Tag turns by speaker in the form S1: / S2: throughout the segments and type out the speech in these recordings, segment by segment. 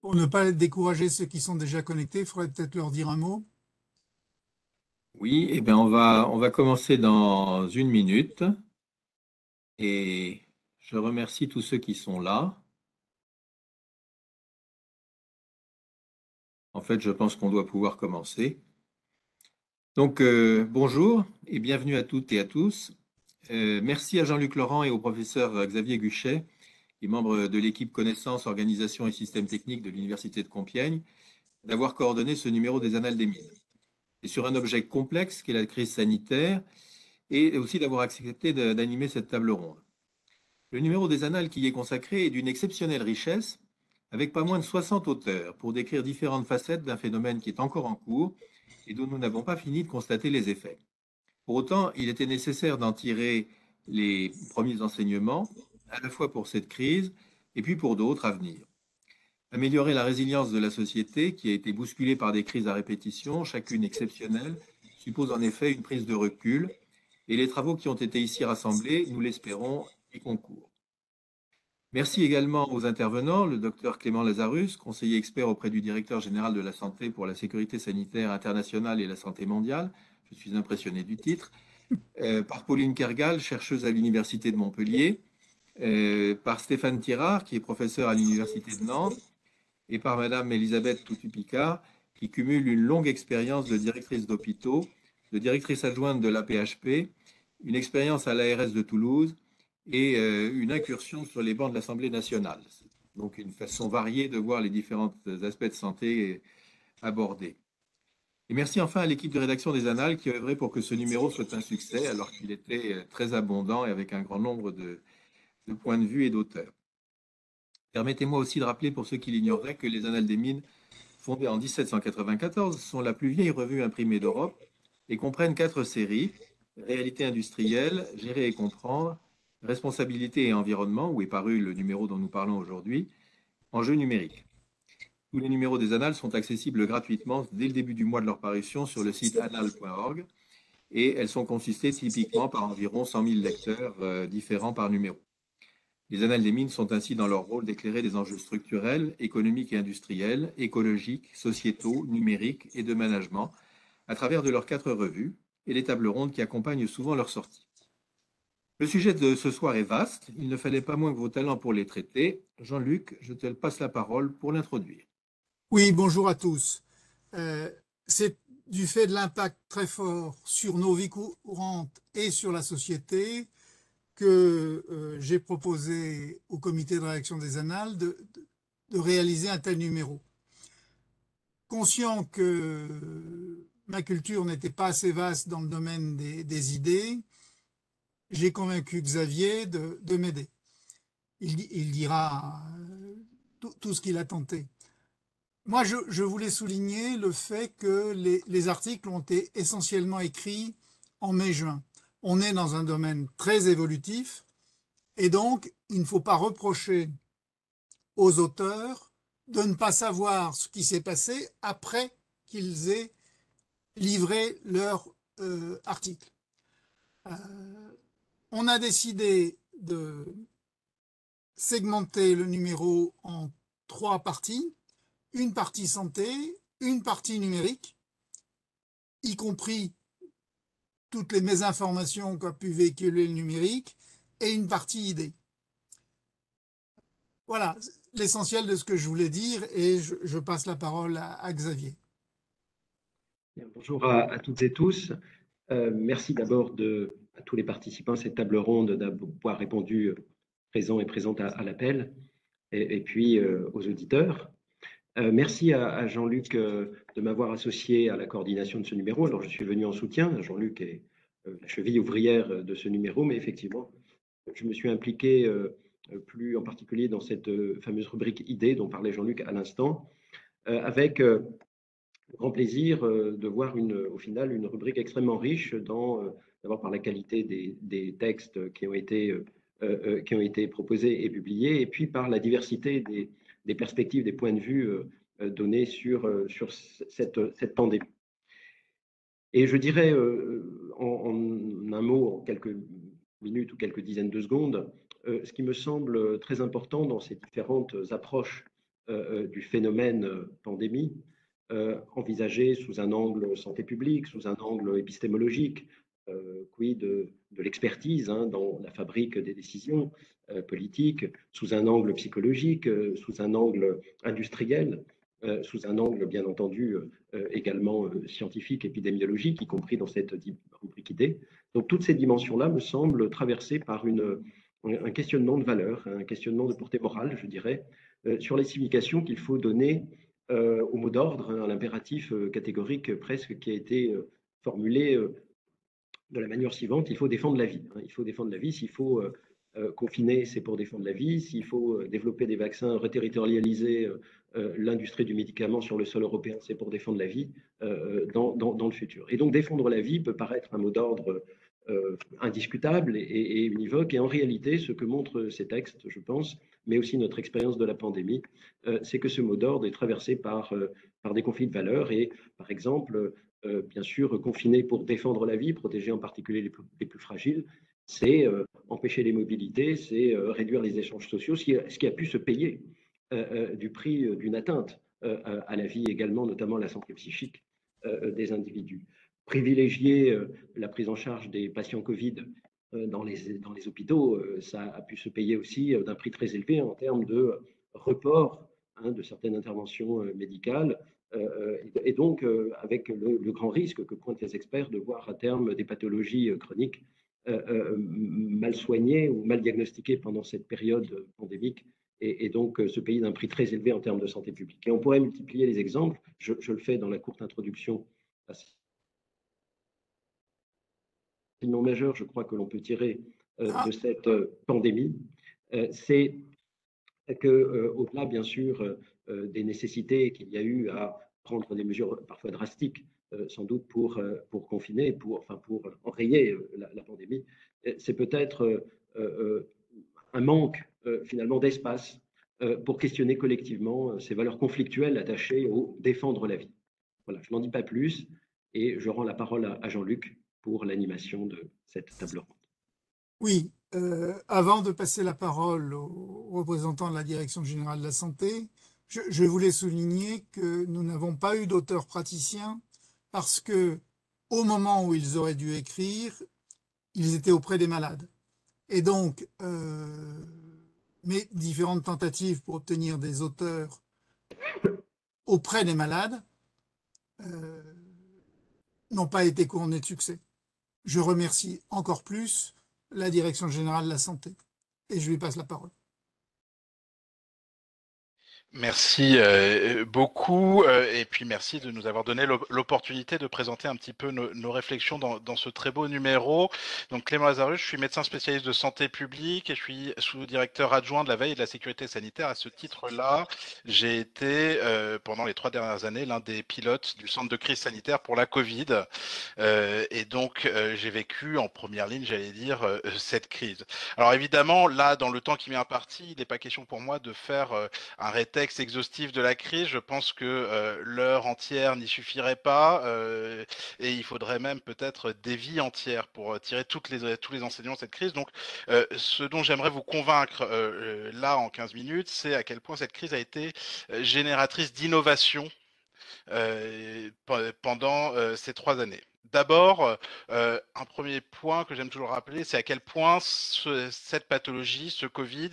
S1: Pour ne pas décourager ceux qui sont déjà connectés, il faudrait peut-être leur dire un mot.
S2: Oui, eh bien on va commencer dans une minute et je remercie tous ceux qui sont là. En fait, je pense qu'on doit pouvoir commencer. Donc, bonjour et bienvenue à toutes et à tous. Merci à Jean-Luc Laurent et au professeur Xavier Guchet, qui est membre de l'équipe Connaissances, Organisation et Systèmes Techniques de l'Université de Compiègne, d'avoir coordonné ce numéro des Annales des Mines. Et sur un objet complexe qu'est la crise sanitaire et aussi d'avoir accepté d'animer cette table ronde. Le numéro des Annales qui y est consacré est d'une exceptionnelle richesse, avec pas moins de 60 auteurs, pour décrire différentes facettes d'un phénomène qui est encore en cours et dont nous n'avons pas fini de constater les effets. Pour autant, il était nécessaire d'en tirer les premiers enseignements, à la fois pour cette crise et puis pour d'autres à venir. Améliorer la résilience de la société, qui a été bousculée par des crises à répétition, chacune exceptionnelle, suppose en effet une prise de recul, et les travaux qui ont été ici rassemblés, nous l'espérons, y concourent. Merci également aux intervenants, le docteur Clément Lazarus, conseiller expert auprès du directeur général de la santé pour la sécurité sanitaire internationale et la santé mondiale, je suis impressionné du titre, par Pauline Kergal, chercheuse à l'Université de Montpellier, par Stéphane Tirard, qui est professeur à l'Université de Nantes, et par Madame Elisabeth Toutu-Picard, qui cumule une longue expérience de directrice d'hôpitaux, de directrice adjointe de l'APHP, une expérience à l'ARS de Toulouse et une incursion sur les bancs de l'Assemblée nationale. Donc une façon variée de voir les différents aspects de santé abordés. Et merci enfin à l'équipe de rédaction des Annales qui a œuvré pour que ce numéro soit un succès, alors qu'il était très abondant et avec un grand nombre de points de vue et d'auteurs. Permettez-moi aussi de rappeler pour ceux qui l'ignoreraient que les Annales des Mines, fondées en 1794, sont la plus vieille revue imprimée d'Europe et comprennent 4 séries: Réalité industrielle, Gérer et comprendre, Responsabilité et environnement, où est paru le numéro dont nous parlons aujourd'hui, Enjeux numériques. Tous les numéros des Annales sont accessibles gratuitement dès le début du mois de leur parution sur le site annales.org et elles sont constituées typiquement par environ 100 000 lecteurs différents par numéro. Les Annales des Mines sont ainsi dans leur rôle d'éclairer des enjeux structurels, économiques et industriels, écologiques, sociétaux, numériques et de management à travers de leurs 4 revues et les tables rondes qui accompagnent souvent leur sortie. Le sujet de ce soir est vaste, il ne fallait pas moins que vos talents pour les traiter. Jean-Luc, je te passe la parole pour l'introduire.
S1: Oui, bonjour à tous. C'est du fait de l'impact très fort sur nos vies courantes et sur la société que j'ai proposé au comité de rédaction des Annales de réaliser un tel numéro. Conscient que ma culture n'était pas assez vaste dans le domaine des idées, j'ai convaincu Xavier de m'aider. Il dira tout ce qu'il a tenté. Moi, je voulais souligner le fait que les articles ont été essentiellement écrits en mai-juin. On est dans un domaine très évolutif et donc il ne faut pas reprocher aux auteurs de ne pas savoir ce qui s'est passé après qu'ils aient livré leur article. On a décidé de segmenter le numéro en 3 parties. Une partie santé, une partie numérique, y compris toutes les mésinformations qu'a pu véhiculer le numérique, et une partie idée. Voilà l'essentiel de ce que je voulais dire, et je passe la parole à Xavier.
S3: Bien, bonjour à toutes et tous. Merci d'abord à tous les participants à cette table ronde d'avoir répondu présents et présentes à l'appel, et puis aux auditeurs. Merci à Jean-Luc de m'avoir associé à la coordination de ce numéro. Alors, je suis venu en soutien. Jean-Luc est la cheville ouvrière de ce numéro, mais effectivement, je me suis impliqué plus en particulier dans cette fameuse rubrique idées dont parlait Jean-Luc à l'instant, avec grand plaisir de voir au final une rubrique extrêmement riche d'abord par la qualité des textes qui ont été proposés et publiés, et puis par la diversité des perspectives, des points de vue donnés sur cette pandémie. Et je dirais en un mot, en quelques minutes ou quelques dizaines de secondes, ce qui me semble très important dans ces différentes approches du phénomène pandémie, envisagé sous un angle santé publique, sous un angle épistémologique, quid de l'expertise dans la fabrique des décisions politiques, sous un angle psychologique, sous un angle industriel, sous un angle bien entendu également scientifique, épidémiologique, y compris dans cette rubrique idée. Donc toutes ces dimensions-là me semblent traversées par un questionnement de valeur, un questionnement de portée morale, je dirais, sur les significations qu'il faut donner au mot d'ordre, à l'impératif catégorique presque qui a été formulé de la manière suivante: il faut défendre la vie. Il faut défendre la vie. S'il faut confiner, c'est pour défendre la vie. S'il faut développer des vaccins, reterritorialiser l'industrie du médicament sur le sol européen, c'est pour défendre la vie dans le futur. Et donc défendre la vie peut paraître un mot d'ordre indiscutable et univoque. Et en réalité, ce que montrent ces textes, je pense, mais aussi notre expérience de la pandémie, c'est que ce mot d'ordre est traversé par des conflits de valeurs. Et par exemple, bien sûr, confiner pour défendre la vie, protéger en particulier les plus fragiles, c'est empêcher les mobilités, c'est réduire les échanges sociaux, ce qui a pu se payer du prix d'une atteinte à la vie également, notamment à la santé psychique des individus. Privilégier la prise en charge des patients Covid dans les hôpitaux, ça a pu se payer aussi d'un prix très élevé en termes de report de certaines interventions médicales, et donc avec le grand risque que pointent les experts de voir à terme des pathologies chroniques mal soignées ou mal diagnostiquées pendant cette période pandémique, et donc se payer d'un prix très élevé en termes de santé publique. Et on pourrait multiplier les exemples, je le fais dans la courte introduction à ce non majeur, je crois, que l'on peut tirer de cette pandémie, c'est que, au-delà, bien sûr, des nécessités qu'il y a eu à prendre des mesures parfois drastiques, sans doute pour confiner, pour enrayer la pandémie, c'est peut-être un manque finalement d'espace pour questionner collectivement ces valeurs conflictuelles attachées au défendre la vie. Voilà, je n'en dis pas plus et je rends la parole à Jean-Luc pour l'animation de cette table ronde.
S1: Oui, avant de passer la parole aux représentants de la Direction générale de la santé, je voulais souligner que nous n'avons pas eu d'auteurs praticiens parce que, au moment où ils auraient dû écrire, ils étaient auprès des malades. Et donc, mes différentes tentatives pour obtenir des auteurs auprès des malades n'ont pas été couronnées de succès. Je remercie encore plus la Direction générale de la santé. Et je lui passe la parole.
S4: Merci beaucoup et puis merci de nous avoir donné l'opportunité de présenter un petit peu nos réflexions dans ce très beau numéro. Donc Clément Lazarus, je suis médecin spécialiste de santé publique et je suis sous-directeur adjoint de la veille et de la sécurité sanitaire. À ce titre-là, j'ai été pendant les 3 dernières années l'un des pilotes du centre de crise sanitaire pour la Covid et donc j'ai vécu en première ligne, j'allais dire, cette crise. Alors évidemment, là, dans le temps qui m'est imparti, il n'est pas question pour moi de faire un rétexte exhaustif de la crise. Je pense que l'heure entière n'y suffirait pas et il faudrait même peut-être des vies entières pour tirer tous les enseignements de cette crise. Donc, ce dont j'aimerais vous convaincre là en 15 minutes, c'est à quel point cette crise a été génératrice d'innovation pendant ces 3 années. D'abord, un premier point que j'aime toujours rappeler, c'est à quel point cette pathologie, ce Covid,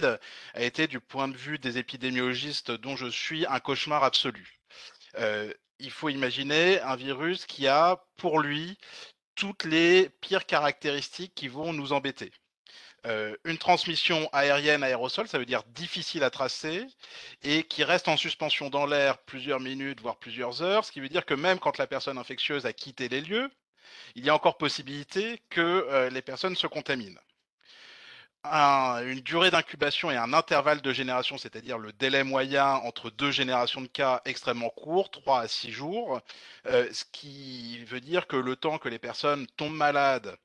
S4: a été, du point de vue des épidémiologistes dont je suis, un cauchemar absolu. Il faut imaginer un virus qui a, pour lui, toutes les pires caractéristiques qui vont nous embêter. Une transmission aérienne aérosol, ça veut dire difficile à tracer et qui reste en suspension dans l'air plusieurs minutes, voire plusieurs heures, ce qui veut dire que même quand la personne infectieuse a quitté les lieux, il y a encore possibilité que les personnes se contaminent. Une durée d'incubation et un intervalle de génération, c'est-à-dire le délai moyen entre 2 générations de cas extrêmement court, 3 à 6 jours, ce qui veut dire que le temps que les personnes tombent malades,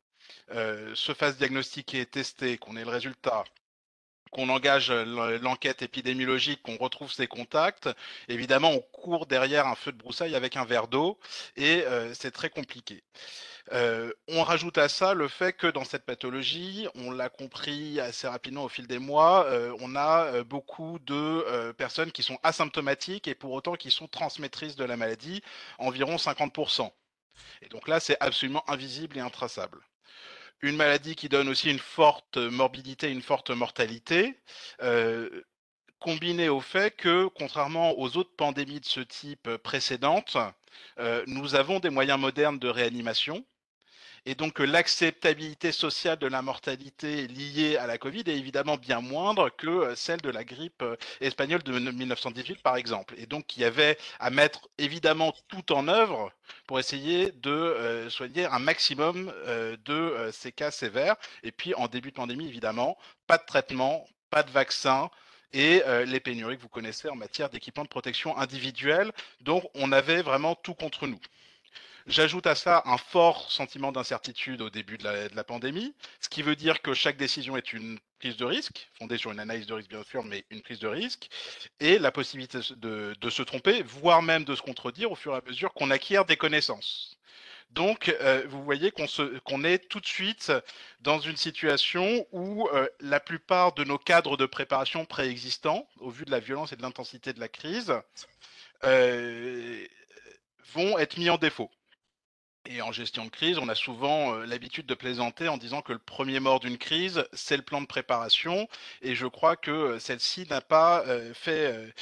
S4: se fassent diagnostiquer, tester, qu'on ait le résultat, qu'on engage l'enquête épidémiologique, qu'on retrouve ses contacts, évidemment, on court derrière un feu de broussailles avec un verre d'eau et c'est très compliqué. On rajoute à ça le fait que dans cette pathologie, on l'a compris assez rapidement au fil des mois, on a beaucoup de personnes qui sont asymptomatiques et pour autant qui sont transmettrices de la maladie, environ 50%. Et donc là, c'est absolument invisible et intraçable. Une maladie qui donne aussi une forte morbidité, une forte mortalité, combinée au fait que, contrairement aux autres pandémies de ce type précédentes, nous avons des moyens modernes de réanimation et donc l'acceptabilité sociale de la mortalité liée à la Covid est évidemment bien moindre que celle de la grippe espagnole de 1918 par exemple. Et donc il y avait à mettre évidemment tout en œuvre pour essayer de soigner un maximum de ces cas sévères. Et puis en début de pandémie évidemment, pas de traitement, pas de vaccin, et les pénuries que vous connaissez en matière d'équipements de protection individuelle. Donc on avait vraiment tout contre nous. J'ajoute à cela un fort sentiment d'incertitude au début de la pandémie, ce qui veut dire que chaque décision est une prise de risque, fondée sur une analyse de risque bien sûr, mais une prise de risque, et la possibilité de se tromper, voire même de se contredire au fur et à mesure qu'on acquiert des connaissances. Donc, vous voyez qu'on est tout de suite dans une situation où la plupart de nos cadres de préparation préexistants, au vu de la violence et de l'intensité de la crise, vont être mis en défaut. Et en gestion de crise, on a souvent l'habitude de plaisanter en disant que le premier mort d'une crise, c'est le plan de préparation. Et je crois que celle-ci n'a pas fait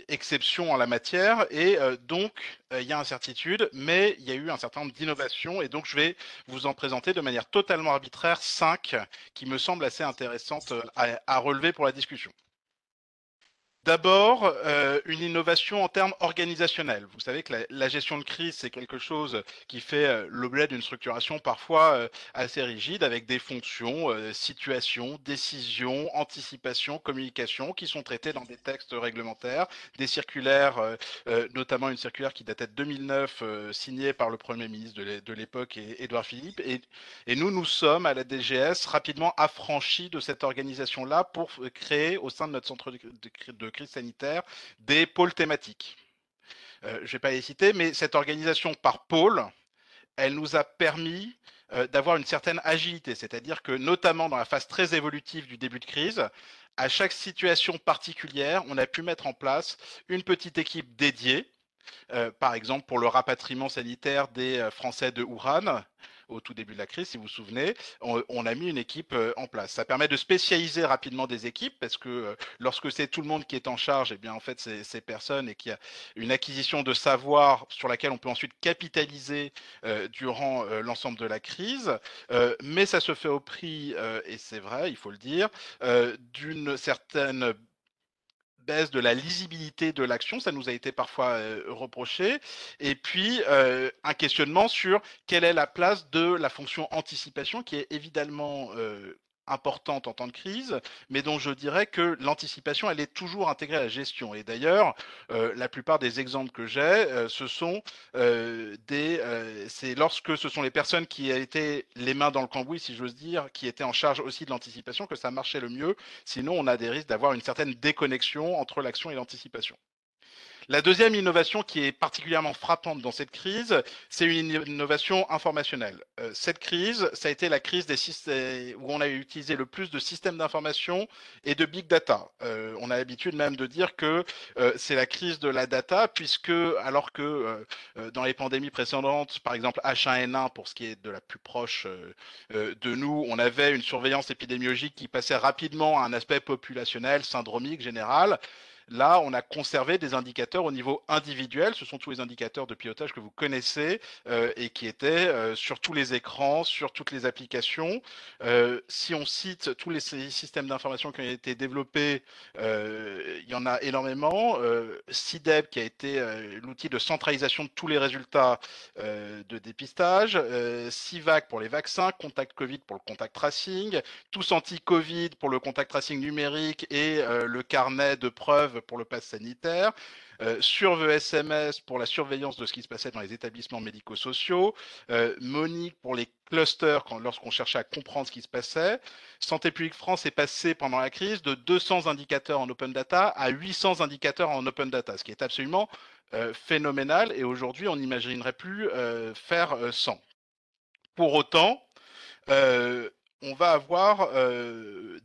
S4: exception en la matière. Et donc, il y a incertitude, mais il y a eu un certain nombre d'innovations. Et donc, je vais vous en présenter de manière totalement arbitraire 5 qui me semblent assez intéressantes à relever pour la discussion. D'abord, une innovation en termes organisationnels. Vous savez que la gestion de crise, c'est quelque chose qui fait l'objet d'une structuration parfois assez rigide, avec des fonctions, situation, décision, anticipation, communication, qui sont traitées dans des textes réglementaires, des circulaires, notamment une circulaire qui datait de 2009, signée par le Premier ministre de l'époque, Édouard Philippe. Et nous sommes à la DGS rapidement affranchis de cette organisation-là pour créer au sein de notre centre de crise sanitaire des pôles thématiques. Je ne vais pas les citer, mais cette organisation par pôle, elle nous a permis d'avoir une certaine agilité, c'est-à-dire que notamment dans la phase très évolutive du début de crise, à chaque situation particulière, on a pu mettre en place une petite équipe dédiée, par exemple pour le rapatriement sanitaire des Français de Wuhan, au tout début de la crise, si vous vous souvenez, on a mis une équipe en place. Ça permet de spécialiser rapidement des équipes parce que lorsque c'est tout le monde qui est en charge, eh bien en fait c'est ces personnes et qu'il y a une acquisition de savoir sur laquelle on peut ensuite capitaliser durant l'ensemble de la crise. Mais ça se fait au prix, et c'est vrai, il faut le dire, d'une certaine baisse de la lisibilité de l'action, ça nous a été parfois reproché, et puis un questionnement sur quelle est la place de la fonction anticipation qui est évidemment importante en temps de crise, mais dont je dirais que l'anticipation, elle est toujours intégrée à la gestion. Et d'ailleurs, la plupart des exemples que j'ai, c'est lorsque ce sont les personnes qui étaient les mains dans le cambouis, si j'ose dire, qui étaient en charge aussi de l'anticipation, que ça marchait le mieux. Sinon, on a des risques d'avoir une certaine déconnexion entre l'action et l'anticipation. La deuxième innovation qui est particulièrement frappante dans cette crise, c'est une innovation informationnelle. Cette crise, ça a été la crise des systèmes où on a utilisé le plus de systèmes d'information et de big data. On a l'habitude même de dire que c'est la crise de la data, puisque alors que dans les pandémies précédentes, par exemple H1N1 pour ce qui est de la plus proche de nous, on avait une surveillance épidémiologique qui passait rapidement à un aspect populationnel, syndromique, général. Là, on a conservé des indicateurs au niveau individuel. Ce sont tous les indicateurs de pilotage que vous connaissez et qui étaient sur tous les écrans, sur toutes les applications. Si on cite tous les systèmes d'information qui ont été développés, il y en a énormément. CIDEB, qui a été l'outil de centralisation de tous les résultats de dépistage. CIVAC pour les vaccins, Contact Covid pour le contact tracing, Tous Anti-Covid pour le contact tracing numérique et le carnet de preuves pour le pass sanitaire, Surve SMS pour la surveillance de ce qui se passait dans les établissements médico-sociaux, Monique pour les clusters lorsqu'on cherchait à comprendre ce qui se passait. Santé publique France est passé pendant la crise de 200 indicateurs en open data à 800 indicateurs en open data, ce qui est absolument phénoménal, et aujourd'hui on n'imaginerait plus faire 100. Pour autant, on va avoir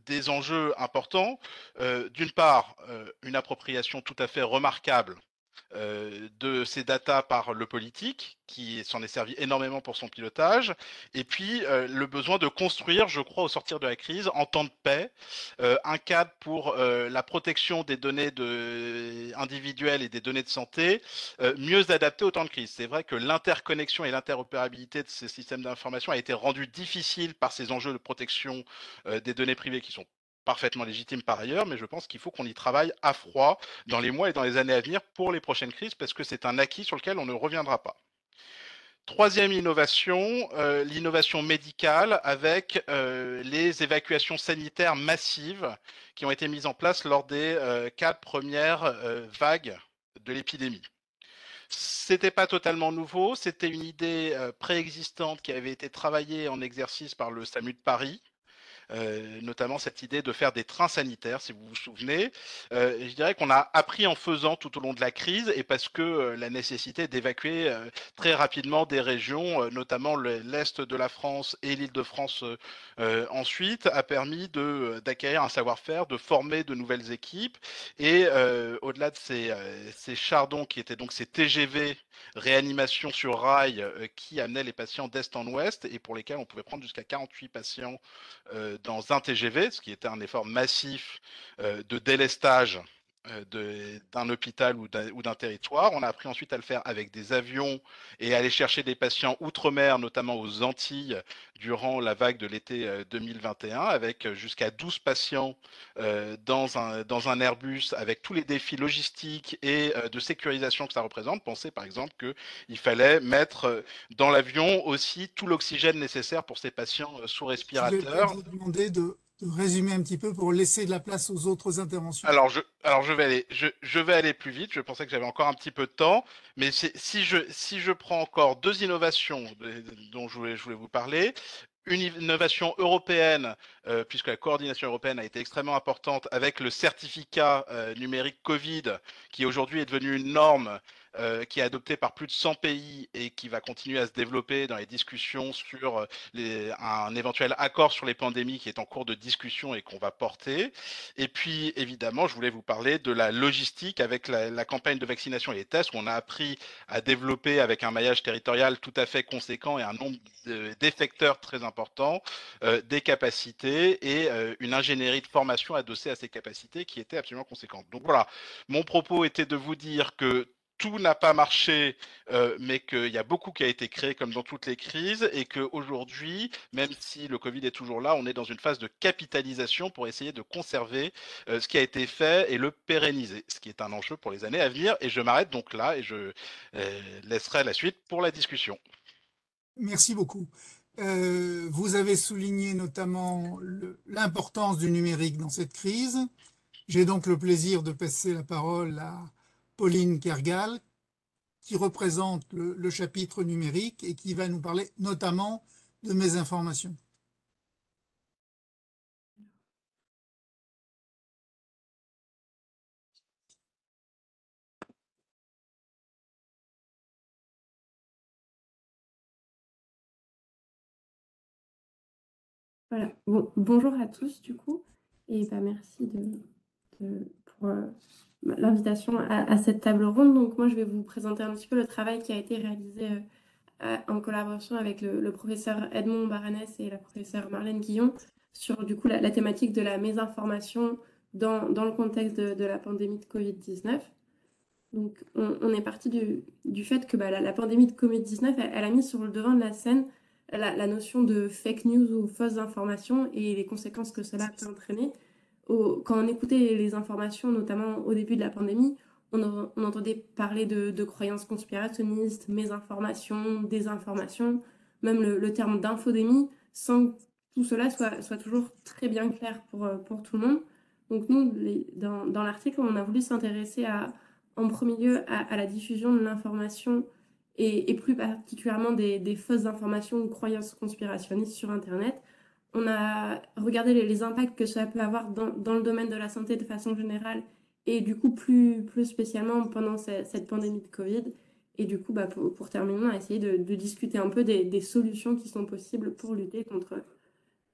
S4: des enjeux importants. D'une part, une appropriation tout à fait remarquable de ces datas par le politique, qui s'en est servi énormément pour son pilotage, et puis le besoin de construire, je crois, au sortir de la crise, en temps de paix, un cadre pour la protection des données individuelles et des données de santé, mieux adapté au temps de crise. C'est vrai que l'interconnexion et l'interopérabilité de ces systèmes d'information a été rendue difficile par ces enjeux de protection des données privées qui sont parfaitement légitimes par ailleurs, mais je pense qu'il faut qu'on y travaille à froid dans les mois et dans les années à venir pour les prochaines crises, parce que c'est un acquis sur lequel on ne reviendra pas. Troisième innovation, l'innovation médicale avec les évacuations sanitaires massives qui ont été mises en place lors des 4 premières vagues de l'épidémie. C'était pas totalement nouveau, c'était une idée préexistante qui avait été travaillée en exercice par le SAMU de Paris. Notamment cette idée de faire des trains sanitaires, si vous vous souvenez. Je dirais qu'on a appris en faisant tout au long de la crise, et parce que la nécessité d'évacuer très rapidement des régions, notamment l'Est de la France et l'Île-de-France ensuite, a permis d'acquérir un savoir-faire, de former de nouvelles équipes, et au-delà de ces chardons qui étaient donc ces TGV réanimation sur rail qui amenaient les patients d'est en ouest et pour lesquels on pouvait prendre jusqu'à 48 patients dans un TGV, ce qui était un effort massif de délestage d'un hôpital ou d'un territoire. On a appris ensuite à le faire avec des avions et à aller chercher des patients outre-mer, notamment aux Antilles, durant la vague de l'été 2021, avec jusqu'à 12 patients dans un Airbus, avec tous les défis logistiques et de sécurisation que ça représente. Pensez par exemple qu'il fallait mettre dans l'avion aussi tout l'oxygène nécessaire pour ces patients sous
S1: Je vais
S4: respirateur.
S1: peut-être vous demander de résumer un petit peu pour laisser de la place aux autres interventions.
S4: Alors je vais aller plus vite. Je pensais que j'avais encore un petit peu de temps, mais si je prends encore 2 innovations dont je voulais vous parler, une innovation européenne, puisque la coordination européenne a été extrêmement importante avec le certificat numérique Covid, qui aujourd'hui est devenu une norme qui est adoptée par plus de 100 pays et qui va continuer à se développer dans les discussions sur un éventuel accord sur les pandémies qui est en cours de discussion et qu'on va porter. Et puis, évidemment, je voulais vous parler de la logistique avec la campagne de vaccination et les tests, où on a appris à développer avec un maillage territorial tout à fait conséquent et un nombre d'effecteurs très important, des capacités et une ingénierie de formation adossée à ces capacités qui était absolument conséquente. Donc voilà, mon propos était de vous dire que tout n'a pas marché, mais qu'il y a beaucoup qui a été créé comme dans toutes les crises et qu'aujourd'hui, même si le Covid est toujours là, on est dans une phase de capitalisation pour essayer de conserver ce qui a été fait et le pérenniser, ce qui est un enjeu pour les années à venir. Et je m'arrête donc là et je laisserai la suite pour la discussion.
S1: Merci beaucoup. Vous avez souligné notamment l'importance du numérique dans cette crise. J'ai donc le plaisir de passer la parole à Pauline Kergal, qui représente le chapitre numérique et qui va nous parler notamment de Mésinformation.
S5: Voilà. Bon, bonjour à tous du coup, et merci pour l'invitation à cette table ronde. Donc moi je vais vous présenter un petit peu le travail qui a été réalisé en collaboration avec le professeur Edmond Baranès et la professeure Marlène Guillon sur du coup la thématique de la mésinformation dans le contexte de la pandémie de Covid-19. Donc on est parti du fait que la pandémie de Covid-19, elle a mis sur le devant de la scène la notion de fake news ou fausses informations et les conséquences que cela peut entraîner. Quand on écoutait les informations, notamment au début de la pandémie, on entendait parler de croyances conspirationnistes, mésinformations, désinformations, même le terme d'infodémie, sans que tout cela soit toujours très bien clair pour tout le monde. Donc nous, dans l'article, on a voulu s'intéresser en premier lieu à la diffusion de l'information et plus particulièrement des fausses informations ou croyances conspirationnistes sur Internet. On a regardé les impacts que cela peut avoir dans le domaine de la santé de façon générale et du coup plus spécialement pendant cette pandémie de Covid. Et du coup, pour terminer, on a essayé de discuter un peu des solutions qui sont possibles pour lutter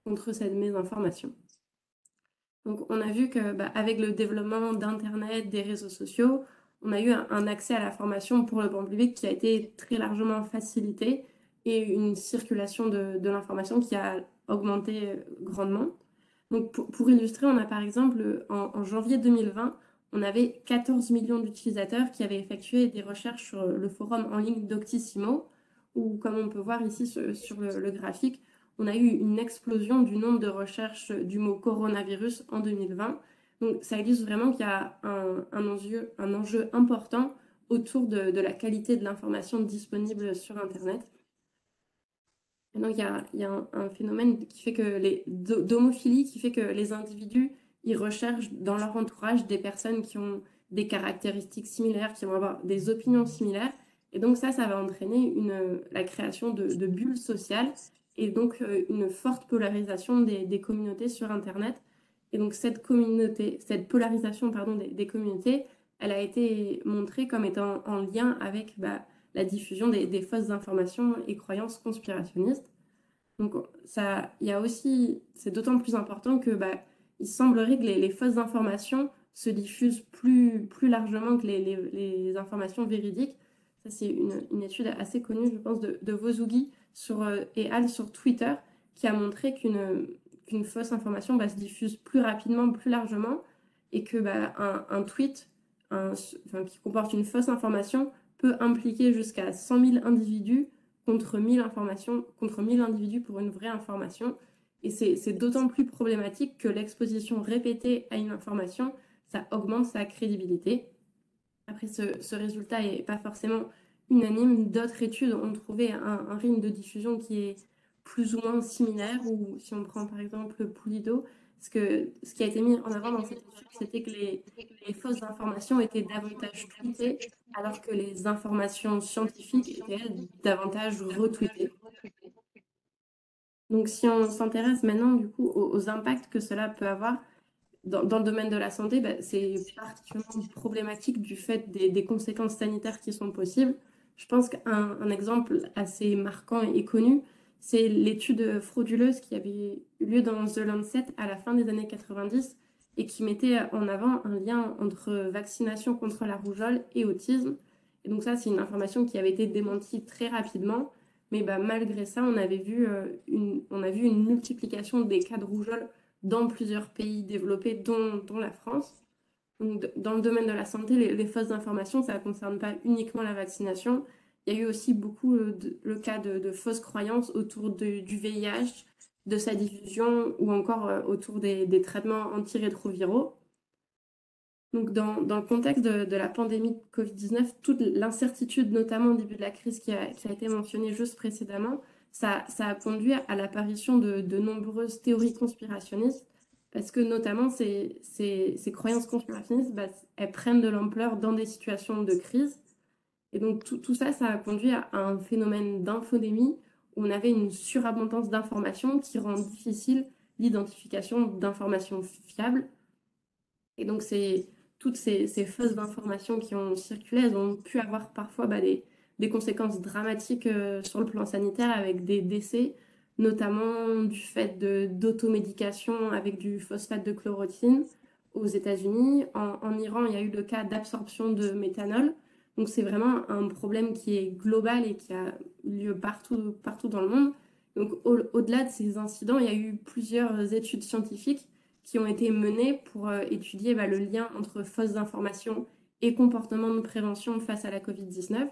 S5: contre cette mésinformation. Donc, on a vu que avec le développement d'Internet, des réseaux sociaux, on a eu un accès à la formation pour le grand public qui a été très largement facilité et une circulation de l'information qui a augmenté grandement. Donc, pour illustrer, on a par exemple, en janvier 2020, on avait 14 millions d'utilisateurs qui avaient effectué des recherches sur le forum en ligne Doctissimo, où, comme on peut voir ici sur le graphique, on a eu une explosion du nombre de recherches du mot coronavirus en 2020. Donc, ça illustre vraiment qu'il y a un enjeu important autour de la qualité de l'information disponible sur Internet. Et donc, il y a un phénomène qui fait que d'homophilie, qui fait que les individus, ils recherchent dans leur entourage des personnes qui ont des caractéristiques similaires, qui vont avoir des opinions similaires. Et donc, ça va entraîner la création de bulles sociales et donc une forte polarisation des communautés sur Internet. Et donc, cette polarisation, pardon, des communautés, elle a été montrée comme étant en lien avec la diffusion des fausses informations et croyances conspirationnistes. Donc, il y a aussi, c'est d'autant plus important que il semblerait que les fausses informations se diffusent plus largement que les informations véridiques. Ça, c'est une étude assez connue, je pense, de Vozugi et Al sur Twitter, qui a montré qu'une fausse information se diffuse plus rapidement, plus largement, et que un tweet qui comporte une fausse information peut impliquer jusqu'à 100 000 individus contre 1000 individus pour une vraie information. Et c'est d'autant plus problématique que l'exposition répétée à une information, ça augmente sa crédibilité. Après, ce résultat n'est pas forcément unanime. D'autres études ont trouvé un rythme de diffusion qui est plus ou moins similaire, ou si on prend par exemple Pulido, ce qui a été mis en avant dans cette étude, c'était que les fausses informations étaient davantage tweetées, alors que les informations scientifiques étaient davantage retweetées. Donc, si on s'intéresse maintenant du coup aux impacts que cela peut avoir dans le domaine de la santé, c'est particulièrement problématique du fait des conséquences sanitaires qui sont possibles. Je pense qu'un exemple assez marquant et connu, c'est l'étude frauduleuse qui avait eu lieu dans The Lancet à la fin des années 90 et qui mettait en avant un lien entre vaccination contre la rougeole et autisme. Et donc ça, c'est une information qui avait été démentie très rapidement. Mais malgré ça, on a vu une multiplication des cas de rougeole dans plusieurs pays développés, dont la France. Donc, dans le domaine de la santé, les fausses informations, ça ne concerne pas uniquement la vaccination. Il y a eu aussi beaucoup le cas de fausses croyances autour du VIH, de sa diffusion ou encore autour des traitements antirétroviraux. Donc, dans le contexte de la pandémie de Covid-19, toute l'incertitude, notamment au début de la crise qui a été mentionnée juste précédemment, ça a conduit à l'apparition de nombreuses théories conspirationnistes, parce que notamment ces croyances conspirationnistes, elles prennent de l'ampleur dans des situations de crise. Et donc tout ça, ça a conduit à un phénomène d'infodémie, où on avait une surabondance d'informations qui rend difficile l'identification d'informations fiables. Et donc toutes ces fausses informations qui ont circulé, elles ont pu avoir parfois des conséquences dramatiques sur le plan sanitaire avec des décès, notamment du fait d'automédication avec du phosphate de chloroquine aux États-Unis. En Iran, il y a eu le cas d'absorption de méthanol. Donc c'est vraiment un problème qui est global et qui a lieu partout dans le monde. Donc au-delà de ces incidents, il y a eu plusieurs études scientifiques qui ont été menées pour étudier le lien entre fausses informations et comportements de prévention face à la Covid-19.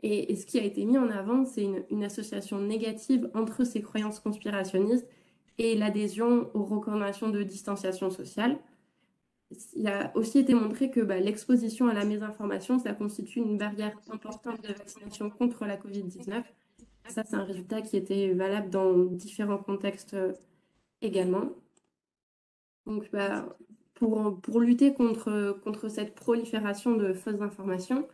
S5: Et ce qui a été mis en avant, c'est une association négative entre ces croyances conspirationnistes et l'adhésion aux recommandations de distanciation sociale. Il a aussi été montré que l'exposition à la mésinformation, ça constitue une barrière importante de vaccination contre la Covid-19. Ça, c'est un résultat qui était valable dans différents contextes également. Donc, pour lutter contre cette prolifération de fausses informations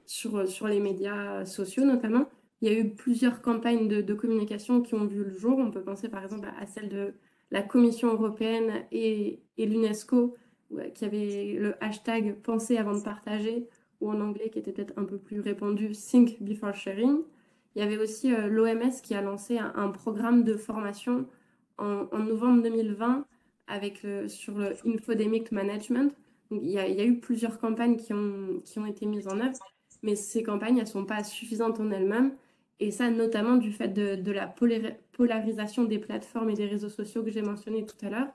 S5: sur les médias sociaux notamment. Il y a eu plusieurs campagnes de communication qui ont vu le jour. On peut penser par exemple à celle de la Commission européenne et l'UNESCO, qui avait le hashtag « Penser avant de partager », ou en anglais qui était peut-être un peu plus répandu « Think before sharing ». Il y avait aussi l'OMS qui a lancé un programme de formation en novembre 2020 sur le Infodemic Management. Donc, il y a eu plusieurs campagnes qui ont été mises en œuvre, mais ces campagnes, elles ne sont pas suffisantes en elles-mêmes. Et ça, notamment du fait de la polarisation des plateformes et des réseaux sociaux que j'ai mentionné tout à l'heure,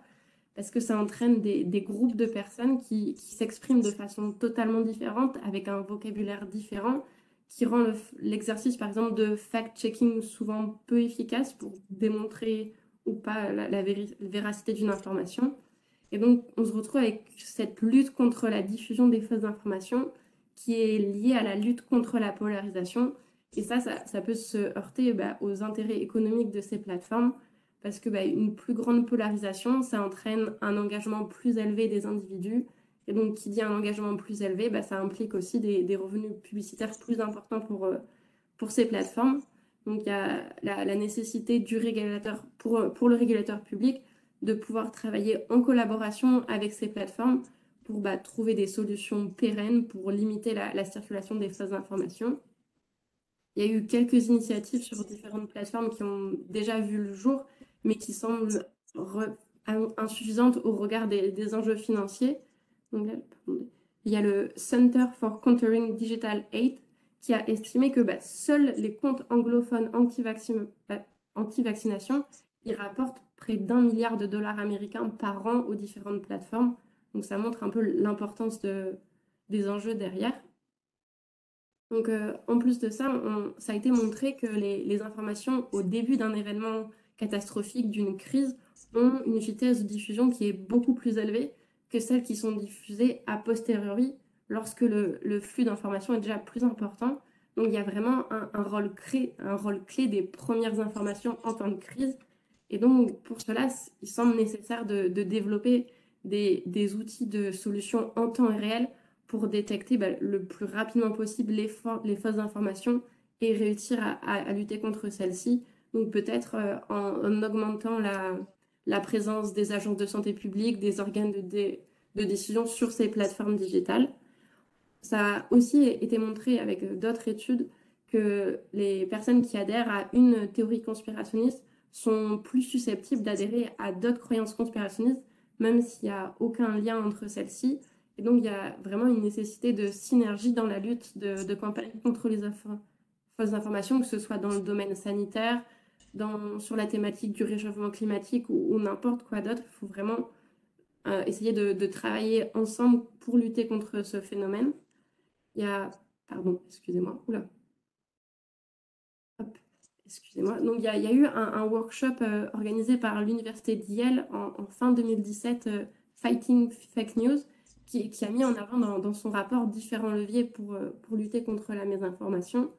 S5: parce que ça entraîne des groupes de personnes qui s'expriment de façon totalement différente, avec un vocabulaire différent, qui rend l'exercice, par exemple, de fact-checking souvent peu efficace pour démontrer ou pas la véracité d'une information. Et donc, on se retrouve avec cette lutte contre la diffusion des fausses informations qui est liée à la lutte contre la polarisation. Et ça peut se heurter aux intérêts économiques de ces plateformes, parce que une plus grande polarisation, ça entraîne un engagement plus élevé des individus. Et donc, qui dit un engagement plus élevé, ça implique aussi des revenus publicitaires plus importants pour ces plateformes. Donc, il y a la nécessité du régulateur, pour le régulateur public, de pouvoir travailler en collaboration avec ces plateformes pour trouver des solutions pérennes pour limiter la circulation des fausses informations. Il y a eu quelques initiatives sur différentes plateformes qui ont déjà vu le jour, mais qui semblent insuffisantes au regard des enjeux financiers. Donc là, il y a le Center for Countering Digital Hate qui a estimé que seuls les comptes anglophones anti-vaccination, ils rapportent près d'1 milliard de dollars américains par an aux différentes plateformes. Donc ça montre un peu l'importance des enjeux derrière. Donc en plus de ça, ça a été montré que les informations au début d'un événement catastrophique, d'une crise, ont une vitesse de diffusion qui est beaucoup plus élevée que celles qui sont diffusées a posteriori, lorsque le flux d'informations est déjà plus important. Donc il y a vraiment un rôle clé des premières informations en temps de crise. Et donc pour cela, il semble nécessaire de développer des outils de solutions en temps réel pour détecter le plus rapidement possible les fausses informations et réussir à lutter contre celles-ci. Donc peut-être en augmentant la présence des agences de santé publique, des organes de décision sur ces plateformes digitales. Ça a aussi été montré avec d'autres études que les personnes qui adhèrent à une théorie conspirationniste sont plus susceptibles d'adhérer à d'autres croyances conspirationnistes, même s'il n'y a aucun lien entre celles-ci. Et donc, il y a vraiment une nécessité de synergie dans la lutte de campagne contre les fausses informations, que ce soit dans le domaine sanitaire, sur la thématique du réchauffement climatique ou n'importe quoi d'autre. Il faut vraiment essayer de travailler ensemble pour lutter contre ce phénomène. Il y a... Pardon, excusez-moi. Oula. Hop, excusez-moi. Donc, il y a eu un workshop organisé par l'Université de Yale en fin 2017, Fighting Fake News, qui a mis en avant dans son rapport différents leviers pour lutter contre la mésinformation.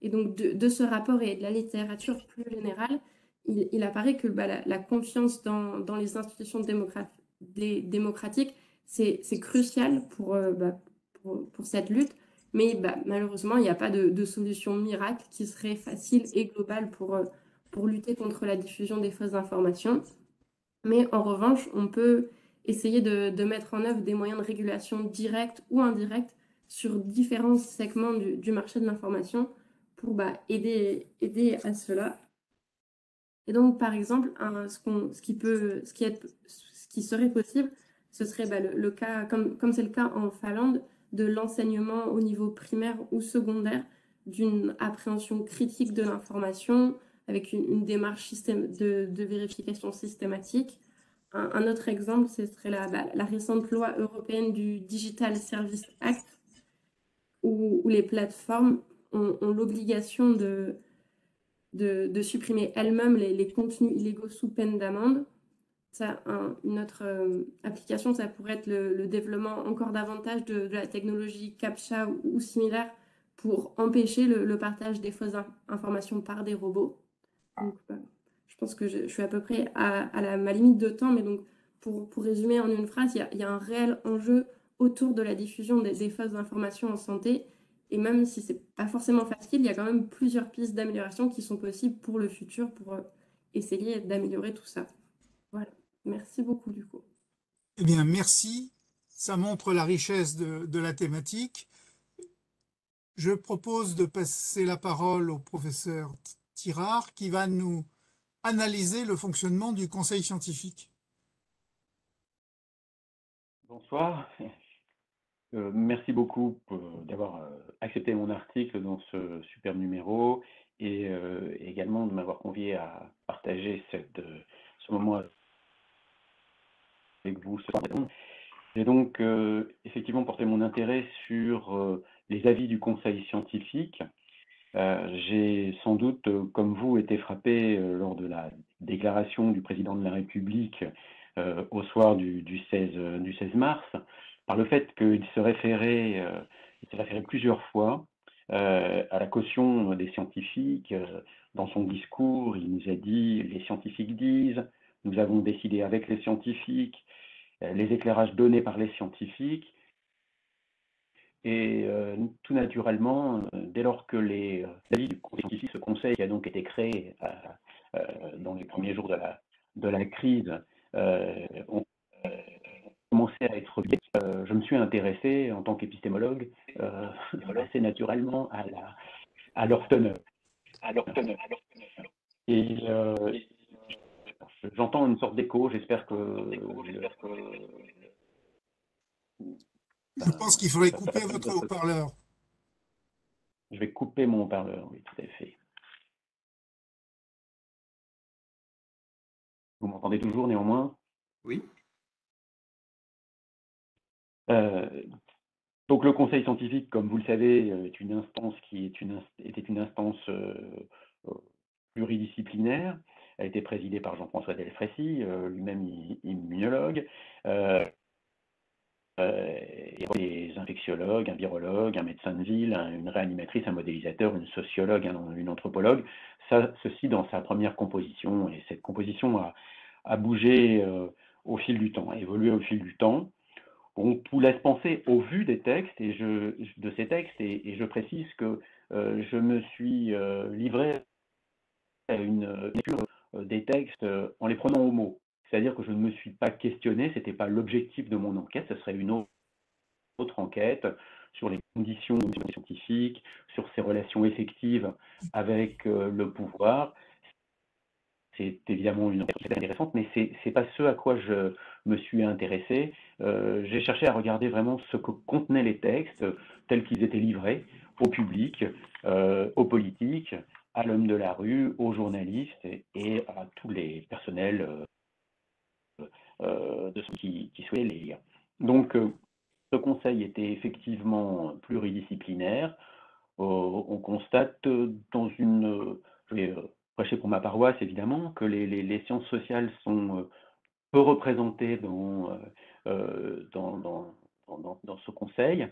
S5: Et donc, de ce rapport et de la littérature plus générale, il apparaît que la confiance dans les institutions démocratiques, c'est crucial pour cette lutte. Mais malheureusement, il n'y a pas de solution miracle qui serait facile et globale pour lutter contre la diffusion des fausses informations. Mais en revanche, on peut essayer de mettre en œuvre des moyens de régulation directs ou indirects sur différents segments du marché de l'information pour aider à cela. Et donc, par exemple, ce qui serait possible, ce serait le cas, comme c'est le cas en Finlande, de l'enseignement au niveau primaire ou secondaire d'une appréhension critique de l'information avec une démarche de vérification systématique. Un autre exemple, ce serait la récente loi européenne du Digital Services Act, où les plateformes ont l'obligation de supprimer elles-mêmes les contenus illégaux sous peine d'amende. Une autre application, ça pourrait être le développement encore davantage de la technologie CAPTCHA ou similaire pour empêcher le partage des fausses informations par des robots. Donc, je pense que je suis à peu près à ma limite de temps, mais donc pour résumer en une phrase, il y a un réel enjeu autour de la diffusion des fausses informations en santé. Et même si c'est pas forcément facile, il y a quand même plusieurs pistes d'amélioration qui sont possibles pour le futur, pour essayer d'améliorer tout ça. Voilà. Merci beaucoup du coup.
S1: Eh bien, merci. Ça montre la richesse de la thématique. Je propose de passer la parole au professeur Tirard qui va nous analyser le fonctionnement du conseil scientifique.
S6: Bonsoir. Merci beaucoup d'avoir accepté mon article dans ce super numéro et également de m'avoir convié à partager ce moment avec vous ce soir. J'ai donc effectivement porté mon intérêt sur les avis du conseil scientifique. J'ai sans doute, comme vous, été frappé lors de la déclaration du président de la République au soir du 16 mars, par le fait qu'il se référait plusieurs fois à la caution des scientifiques. Dans son discours, il nous a dit « les scientifiques disent », nous avons décidé avec les scientifiques, les éclairages donnés par les scientifiques. Et tout naturellement, dès lors que les avis du conseil scientifique, ce conseil qui a donc été créé dans les premiers jours de la crise, ont commencé à être publiés, je me suis intéressé en tant qu'épistémologue assez naturellement à leur teneur. Et j'entends une sorte d'écho, j'espère que...
S1: Je pense qu'il faudrait couper votre haut-parleur.
S6: Je vais couper mon haut-parleur, oui, tout à fait. Vous m'entendez toujours néanmoins?
S2: Oui.
S6: Donc le conseil scientifique, comme vous le savez, est une instance était une instance pluridisciplinaire. Elle a été présidée par Jean-François Delfraissy, lui-même immunologue. Il y a des infectiologues, un virologue, un médecin de ville, une réanimatrice, un modélisateur, une sociologue, une anthropologue. Ceci dans sa première composition. Et cette composition a bougé au fil du temps, a évolué au fil du temps. On tout laisse penser au vu des textes de ces textes, et je précise que je me suis livré à une lecture des textes en les prenant au mot. C'est-à-dire que je ne me suis pas questionné, ce n'était pas l'objectif de mon enquête, ce serait une autre enquête sur les conditions scientifiques, sur ses relations effectives avec le pouvoir. C'est évidemment une enquête intéressante, mais ce n'est pas ce à quoi je me suis intéressé. J'ai cherché à regarder vraiment ce que contenaient les textes tels qu'ils étaient livrés au public, aux politiques, à l'homme de la rue, aux journalistes et à tous les personnels de ceux qui souhaitaient les lire. Donc, ce conseil était effectivement pluridisciplinaire. On constate dans une... je vais prêcher pour ma paroisse, évidemment, que les sciences sociales sont peu représentées dans ce conseil.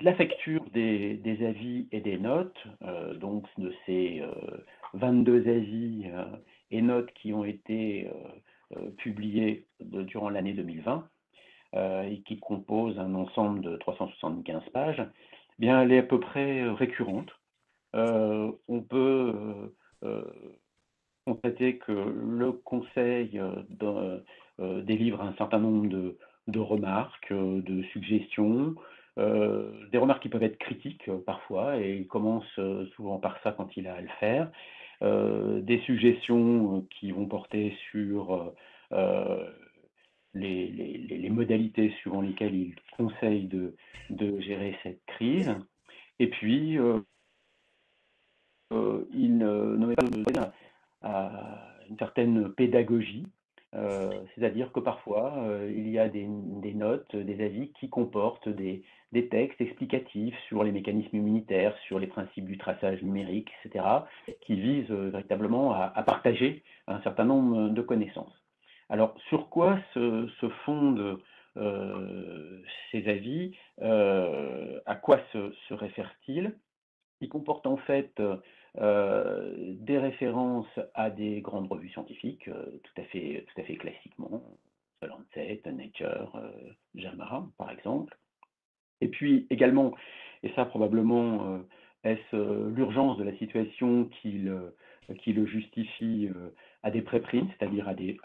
S6: La facture des avis et des notes, donc de ces 22 avis et notes qui ont été publiés durant l'année 2020 et qui composent un ensemble de 375 pages, eh bien, elle est à peu près récurrente. On peut constater que le Conseil délivre un certain nombre de remarques, de suggestions, des remarques qui peuvent être critiques parfois, et il commence souvent par ça quand il a à le faire, des suggestions qui vont porter sur les modalités suivant lesquelles il conseille de gérer cette crise, et puis il ne met pas à une certaine pédagogie, c'est-à-dire que parfois il y a des notes, des avis qui comportent des textes explicatifs sur les mécanismes immunitaires, sur les principes du traçage numérique, etc., qui visent véritablement à partager un certain nombre de connaissances. Alors, sur quoi se fondent ces avis? À quoi se réfèrent-ils? Ils comportent en fait des références à des grandes revues scientifiques, tout à fait classiquement, The Lancet, Nature, JAMA, par exemple. Et puis également, et ça probablement est-ce l'urgence de la situation qui le justifie, à des préprints, c'est-à-dire à des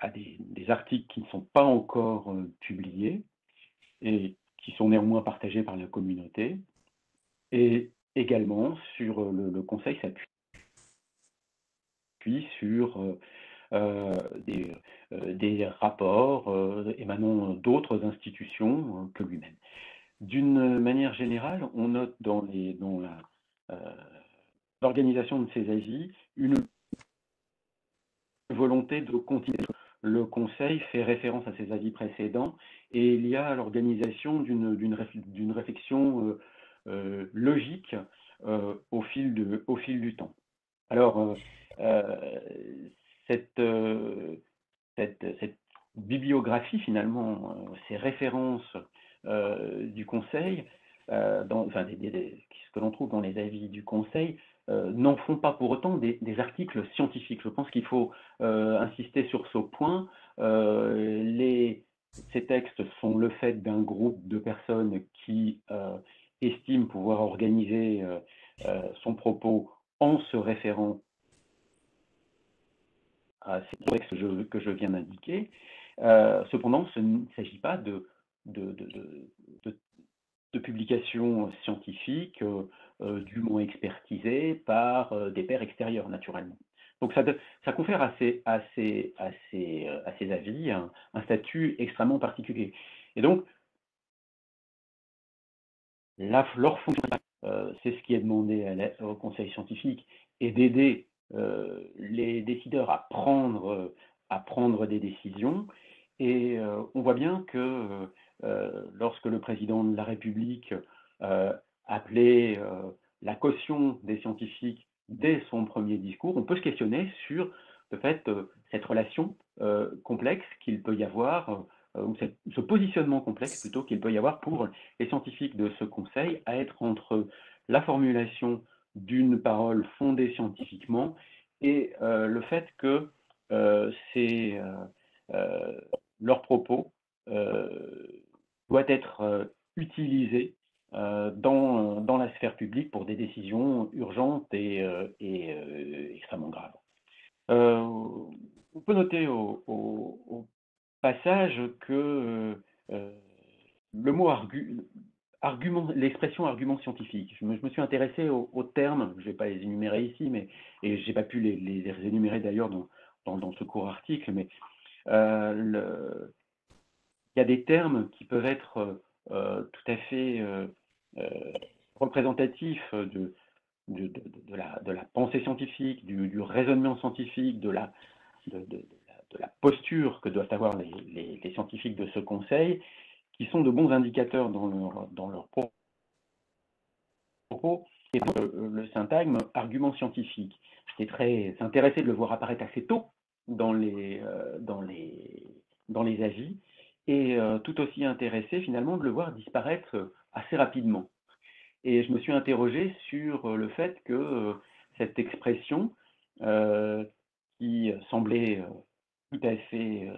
S6: articles qui ne sont pas encore publiés et qui sont néanmoins partagés par la communauté. Et également sur le conseil s'appuie sur des rapports émanant d'autres institutions que lui-même. D'une manière générale, on note dans l'organisation de ces avis une volonté de continuer. Le Conseil fait référence à ses avis précédents et il y a l'organisation d'une réflexion logique au fil du temps. Alors, cette bibliographie, finalement, ces références du Conseil, ce que l'on trouve dans les avis du Conseil, n'en font pas pour autant des articles scientifiques. Je pense qu'il faut insister sur ce point. Ces textes sont le fait d'un groupe de personnes qui estiment pouvoir organiser son propos en se référant à ces textes que je viens d'indiquer. Cependant, ce ne s'agit pas de publications scientifiques dûment expertisées par des pairs extérieurs, naturellement. Donc ça confère à ces avis un statut extrêmement particulier. Et donc, leur fonction, c'est ce qui est demandé au Conseil scientifique, et d'aider les décideurs à prendre des décisions. Et on voit bien que lorsque le président de la République appelait la caution des scientifiques dès son premier discours, on peut se questionner sur le fait cette relation complexe qu'il peut y avoir, ou ce positionnement complexe plutôt qu'il peut y avoir pour les scientifiques de ce conseil à être entre la formulation d'une parole fondée scientifiquement et le fait que leur propos doit être utilisé dans la sphère publique pour des décisions urgentes et extrêmement graves. On peut noter au passage que le mot l'expression argument scientifique, je me suis intéressé aux termes, je ne vais pas les énumérer ici, et je n'ai pas pu les énumérer d'ailleurs dans ce court article, mais il y a des termes qui peuvent être tout à fait représentatifs de la pensée scientifique, du raisonnement scientifique, de la posture que doivent avoir les scientifiques de ce conseil, qui sont de bons indicateurs dans leur propos. Et le syntagme argument scientifique, j'étais très intéressé de le voir apparaître assez tôt dans les avis, et tout aussi intéressé finalement de le voir disparaître assez rapidement. Et je me suis interrogé sur le fait que cette expression, qui semblait tout à fait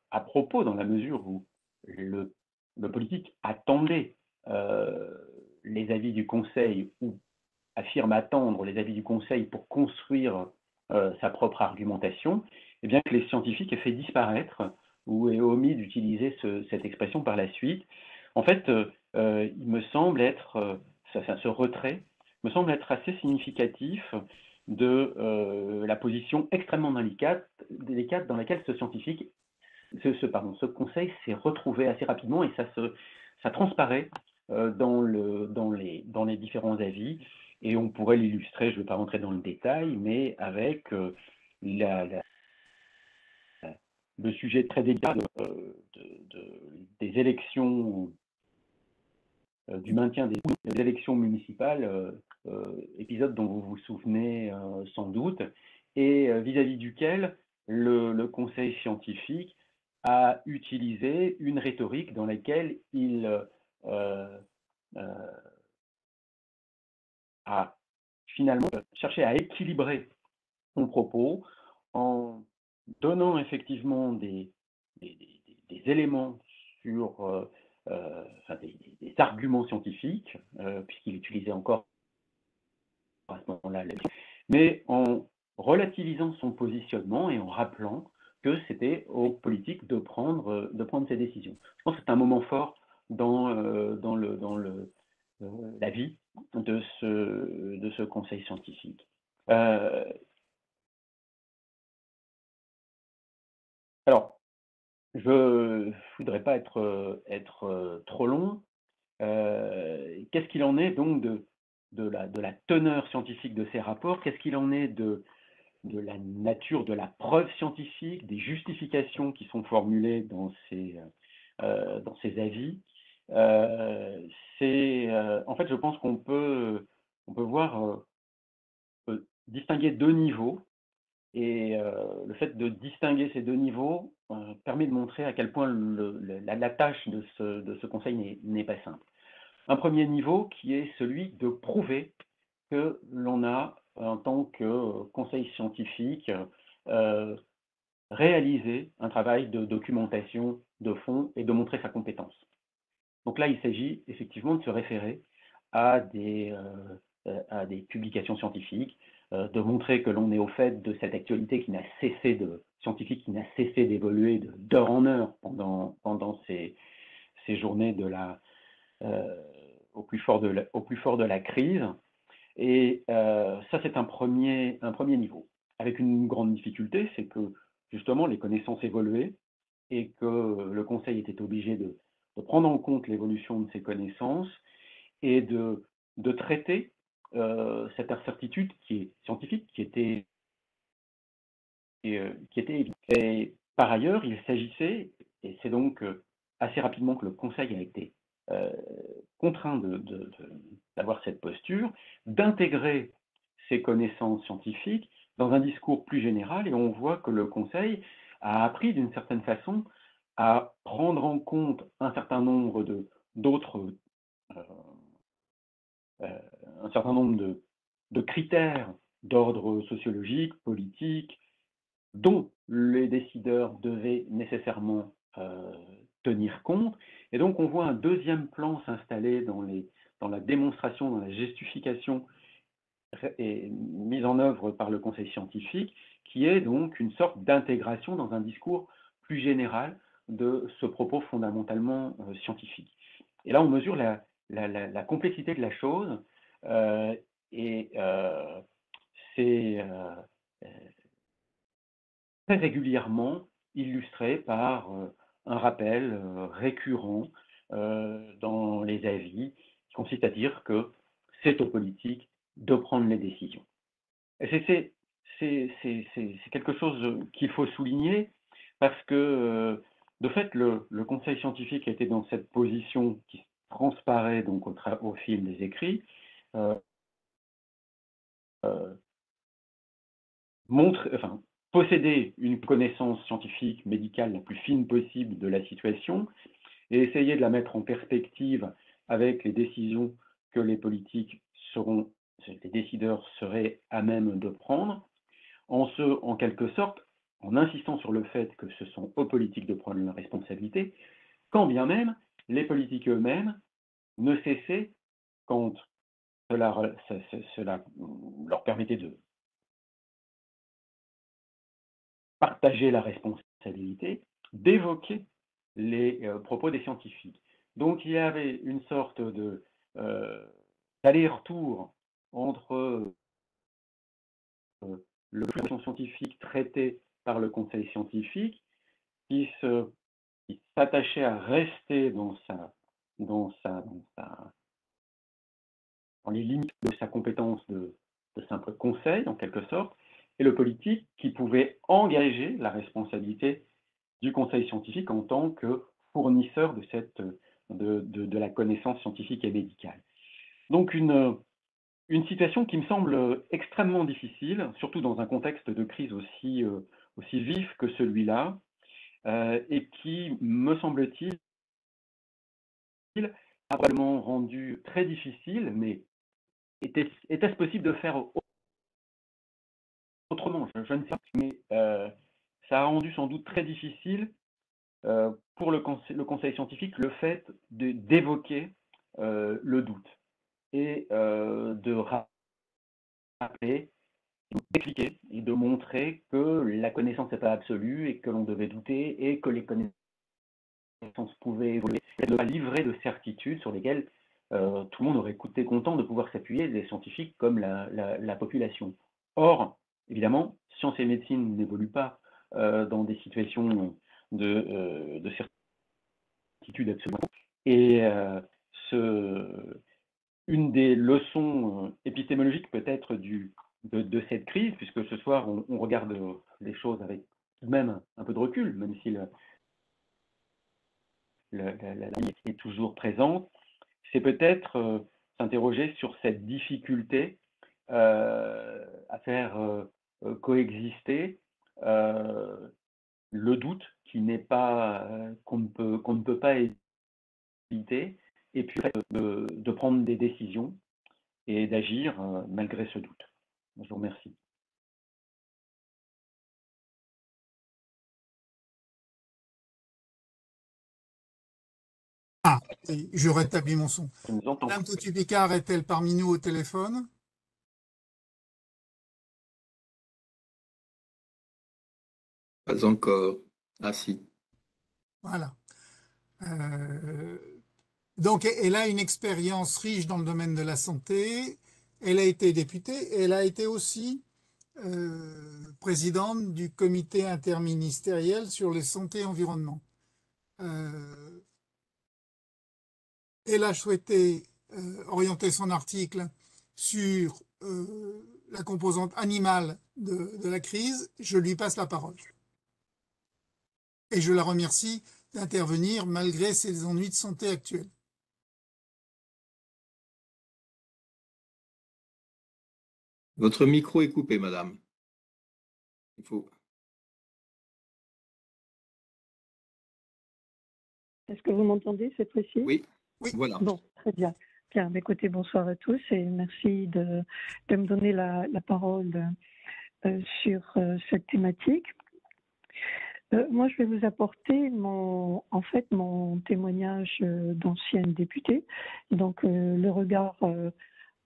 S6: à propos dans la mesure où le politique attendait les avis du Conseil ou affirme attendre les avis du Conseil pour construire sa propre argumentation, et bien que les scientifiques aient fait disparaître ou aient omis d'utiliser cette expression par la suite. En fait, il me semble être, ce retrait me semble être assez significatif de la position extrêmement délicate dans laquelle ce conseil s'est retrouvé assez rapidement, et ça transparaît dans les différents avis, et on pourrait l'illustrer, je ne vais pas rentrer dans le détail, mais avec le sujet très délicat des élections, du maintien des élections municipales, épisode dont vous vous souvenez sans doute, et vis-à-vis duquel le conseil scientifique a utilisé une rhétorique dans laquelle il a finalement chercher à équilibrer son propos en donnant effectivement des éléments sur enfin, des arguments scientifiques, puisqu'il utilisait encore à ce moment-là, mais en relativisant son positionnement et en rappelant que c'était aux politiques de prendre ces décisions. Je pense que c'est un moment fort dans la vie de ce conseil scientifique. Alors, je ne voudrais pas être trop long. Qu'est-ce qu'il en est donc de la teneur scientifique de ces rapports? Qu'est-ce qu'il en est de la nature de la preuve scientifique, des justifications qui sont formulées dans ces avis? En fait, je pense qu'on peut voir, distinguer deux niveaux. Et le fait de distinguer ces deux niveaux permet de montrer à quel point la tâche de ce conseil n'est pas simple. Un premier niveau qui est celui de prouver que l'on a, en tant que conseil scientifique, réalisé un travail de documentation de fond et de montrer sa compétence. Donc là, il s'agit effectivement de se référer à des publications scientifiques, de montrer que l'on est au fait de cette actualité scientifique qui n'a cessé d'évoluer d'heure en heure pendant ces journées au plus fort de la crise. Et ça, c'est un premier niveau. Avec une grande difficulté, c'est que justement les connaissances évoluaient et que le Conseil était obligé de prendre en compte l'évolution de ces connaissances et de traiter cette incertitude qui est scientifique, qui était évidente. Et par ailleurs, il s'agissait, et c'est donc assez rapidement que le Conseil a été contraint d'avoir cette posture, d'intégrer ces connaissances scientifiques dans un discours plus général, et on voit que le Conseil a appris d'une certaine façon à prendre en compte un certain nombre d'autres un certain nombre de critères d'ordre sociologique, politique, dont les décideurs devaient nécessairement tenir compte. Et donc, on voit un deuxième plan s'installer dans la démonstration, dans la justification et mise en œuvre par le Conseil scientifique, qui est donc une sorte d'intégration dans un discours plus général de ce propos fondamentalement scientifique. Et là, on mesure la complexité de la chose, et c'est très régulièrement illustré par un rappel récurrent dans les avis, qui consiste à dire que c'est aux politiques de prendre les décisions. Et c'est quelque chose qu'il faut souligner, parce que de fait, le Conseil scientifique a été dans cette position qui transparaît donc au fil des écrits, posséder une connaissance scientifique, médicale la plus fine possible de la situation et essayer de la mettre en perspective avec les décisions que les décideurs seraient à même de prendre, en quelque sorte, en insistant sur le fait que ce sont aux politiques de prendre leurs responsabilités, quand bien même les politiques eux-mêmes ne cessaient, quand cela leur permettait de partager la responsabilité, d'évoquer les propos des scientifiques. Donc il y avait une sorte d'aller-retour entre le plan scientifique traité par le Conseil scientifique, qui s'attachait à rester dans les limites de sa compétence de simple conseil, en quelque sorte, et le politique qui pouvait engager la responsabilité du conseil scientifique en tant que fournisseur de la connaissance scientifique et médicale. Donc une situation qui me semble extrêmement difficile, surtout dans un contexte de crise aussi vif que celui-là, et qui, me semble-t-il, a probablement rendu très difficile, mais était-ce possible de faire autrement? Je ne sais pas, mais ça a rendu sans doute très difficile pour le conseil scientifique le fait d'évoquer le doute et de rappeler, d'expliquer et de montrer que la connaissance n'est pas absolue et que l'on devait douter et que les connaissances pouvaient évoluer, et de ne pas livrer de certitudes sur lesquelles tout le monde aurait été content de pouvoir s'appuyer, des scientifiques comme la population. Or, évidemment, sciences et médecine n'évoluent pas dans des situations de certitude absolument. Et une des leçons épistémologiques peut-être de cette crise, puisque ce soir on regarde les choses avec tout de même un peu de recul, même si la ligne est toujours présente, c'est peut-être s'interroger sur cette difficulté à faire coexister le doute qui n'est pas qu'on ne peut pas éviter, et puis de prendre des décisions et d'agir malgré ce doute. Je vous remercie.
S1: Ah, je rétablis mon son.
S6: Je nous entends.
S1: Madame Totu-Picard est-elle parmi nous au téléphone?
S2: Pas encore. Ah si.
S1: Voilà. Donc, elle a une expérience riche dans le domaine de la santé. Elle a été députée et elle a été aussi présidente du comité interministériel sur les santé et environnement. Elle a souhaité orienter son article sur la composante animale de la crise. Je lui passe la parole. Et je la remercie d'intervenir malgré ses ennuis de santé actuels.
S2: Votre micro est coupé, madame. Il faut...
S7: Est-ce que vous m'entendez cette fois-ci?
S2: Oui, voilà.
S7: Bon, très bien. Bien, écoutez, bonsoir à tous et merci de me donner la parole sur cette thématique. Moi, je vais vous apporter mon témoignage d'ancienne députée, donc le regard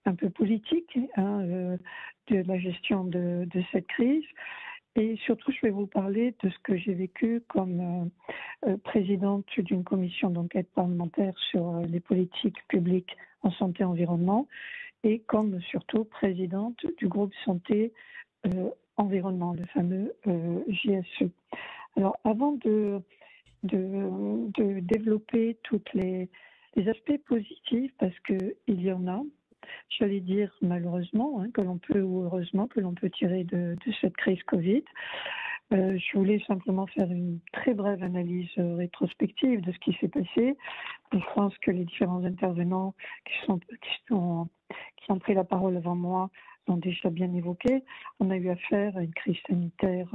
S7: un peu politique de la gestion de cette crise. Et surtout, je vais vous parler de ce que j'ai vécu comme présidente d'une commission d'enquête parlementaire sur les politiques publiques en santé et environnement et comme surtout présidente du groupe santé environnement, le fameux JSE. Alors, avant de développer tous les aspects positifs, parce qu'il y en a, j'allais dire malheureusement, que l'on peut, ou heureusement, que l'on peut tirer de cette crise Covid. Je voulais simplement faire une très brève analyse rétrospective de ce qui s'est passé. Je pense que les différents intervenants qui ont pris la parole avant moi l'ont déjà bien évoqué. On a eu affaire à une crise sanitaire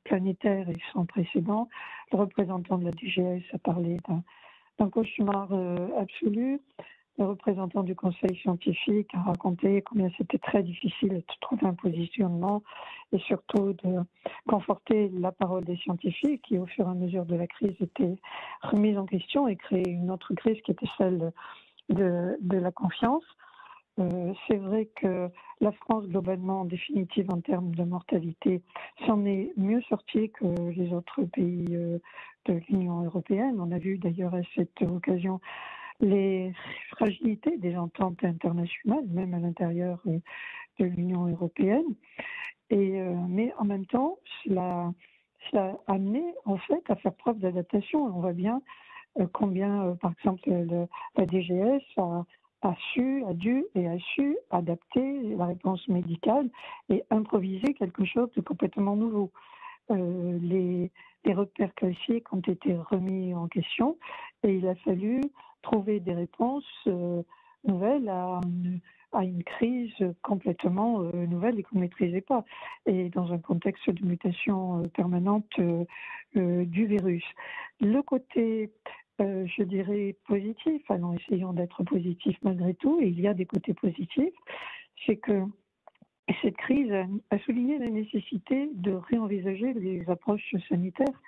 S7: planétaire et sans précédent. Le représentant de la DGS a parlé d'un cauchemar absolu. Le représentant du conseil scientifique a raconté combien c'était très difficile de trouver un positionnement et surtout de conforter la parole des scientifiques qui, au fur et à mesure de la crise, étaient remises en question et créer une autre crise qui était celle de la confiance. C'est vrai que la France, globalement, en définitive, en termes de mortalité, s'en est mieux sortie que les autres pays de l'Union européenne. On a vu d'ailleurs à cette occasion les fragilités des ententes internationales, même à l'intérieur de l'Union européenne. Mais en même temps, cela a amené en fait à faire preuve d'adaptation. On voit bien combien, par exemple, la DGS a dû adapter la réponse médicale et improviser quelque chose de complètement nouveau. Les repères classiques ont été remis en question et il a fallu trouver des réponses nouvelles à une crise complètement nouvelle et qu'on ne maîtrisait pas, et dans un contexte de mutation permanente du virus. Le côté je dirais positif. Alors, essayons d'être positifs malgré tout. Et il y a des côtés positifs. C'est que cette crise a souligné la nécessité de réenvisager les approches sanitaires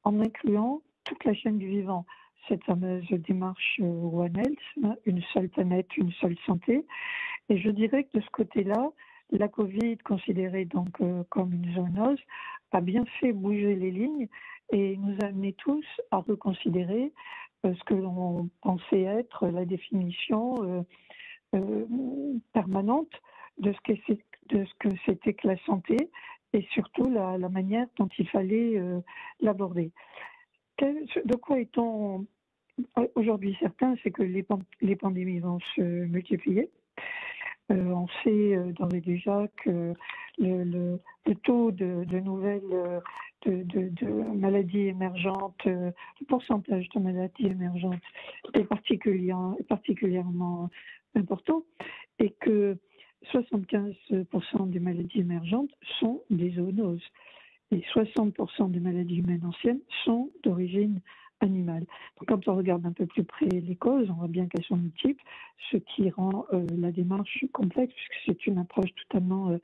S7: en incluant toute la chaîne du vivant. Cette fameuse démarche One Health, une seule planète, une seule santé. Et je dirais que de ce côté-là, la Covid, considérée donc comme une zoonose, a bien fait bouger les lignes et nous a amenés tous à reconsidérer ce que l'on pensait être la définition permanente de ce que c'était que la santé et surtout la manière dont il fallait l'aborder. De quoi est-on aujourd'hui certain? C'est que les pandémies vont se multiplier. On sait d'ores et déjà que le taux de nouvelles de maladies émergentes, le pourcentage de maladies émergentes est particulièrement important et que 75% des maladies émergentes sont des zoonoses et 60% des maladies humaines anciennes sont d'origine animale. Donc, quand on regarde un peu plus près les causes, on voit bien qu'elles sont multiples, ce qui rend la démarche complexe puisque c'est une approche totalement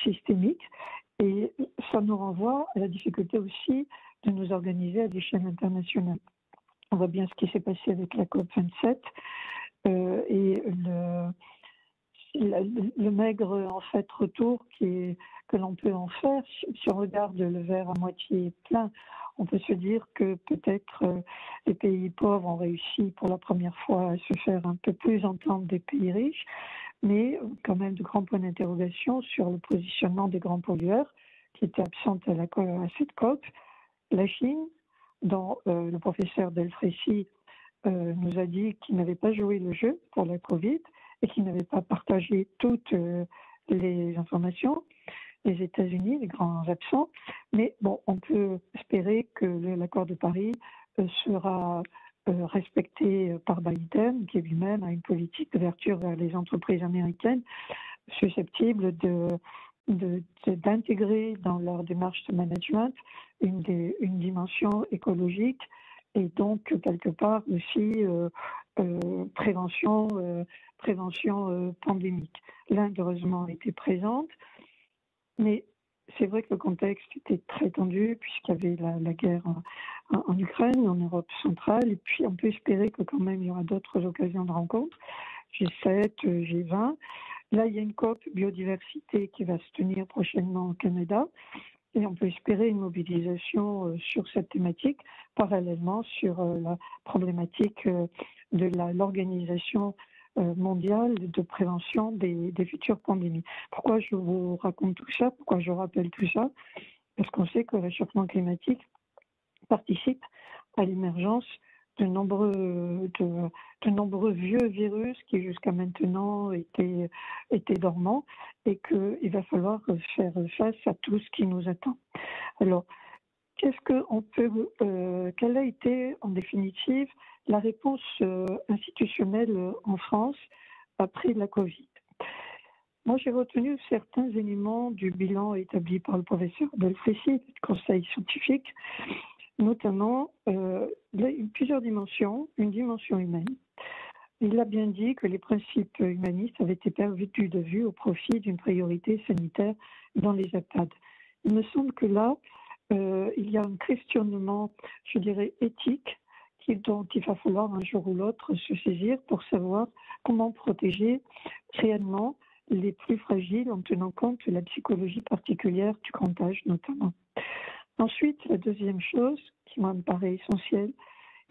S7: systémique. Et ça nous renvoie à la difficulté aussi de nous organiser à l'échelle internationale. On voit bien ce qui s'est passé avec la COP27 et le maigre en fait retour que l'on peut en faire. Si on regarde le verre à moitié plein, on peut se dire que peut-être les pays pauvres ont réussi pour la première fois à se faire un peu plus entendre des pays riches, mais quand même de grands points d'interrogation sur le positionnement des grands pollueurs qui étaient absents à cette COP. La Chine, dont le professeur Delfrécy nous a dit qu'il n'avait pas joué le jeu pour la Covid et qu'il n'avait pas partagé toutes les informations. Les États-Unis, les grands absents. Mais bon, on peut espérer que l'accord de Paris sera respecté par Biden, qui lui-même a une politique d'ouverture vers les entreprises américaines susceptibles d'intégrer dans leur démarche de management une dimension écologique et donc quelque part aussi prévention pandémique. L'Inde, heureusement, était présente. Mais c'est vrai que le contexte était très tendu puisqu'il y avait la guerre en Ukraine, en Europe centrale, et puis on peut espérer que quand même il y aura d'autres occasions de rencontres, G7, G20. Là, il y a une COP biodiversité qui va se tenir prochainement au Canada, et on peut espérer une mobilisation sur cette thématique, parallèlement sur la problématique de l'organisation mondiale de prévention des futures pandémies. Pourquoi je vous raconte tout ça? Pourquoi je rappelle tout ça? Parce qu'on sait que le réchauffement climatique participe à l'émergence de nombreux vieux virus qui jusqu'à maintenant étaient dormants et qu'il va falloir faire face à tout ce qui nous attend. Alors, quelle a été en définitive la réponse institutionnelle en France après la Covid? Moi, j'ai retenu certains éléments du bilan établi par le professeur Delfrécy, du conseil scientifique, notamment plusieurs dimensions, une dimension humaine. Il a bien dit que les principes humanistes avaient été perdus de vue au profit d'une priorité sanitaire dans les EHPAD. Il me semble que là, il y a un questionnement, je dirais, éthique dont il va falloir un jour ou l'autre se saisir pour savoir comment protéger réellement les plus fragiles en tenant compte de la psychologie particulière du grand âge notamment. Ensuite, la deuxième chose qui moi me paraît essentielle,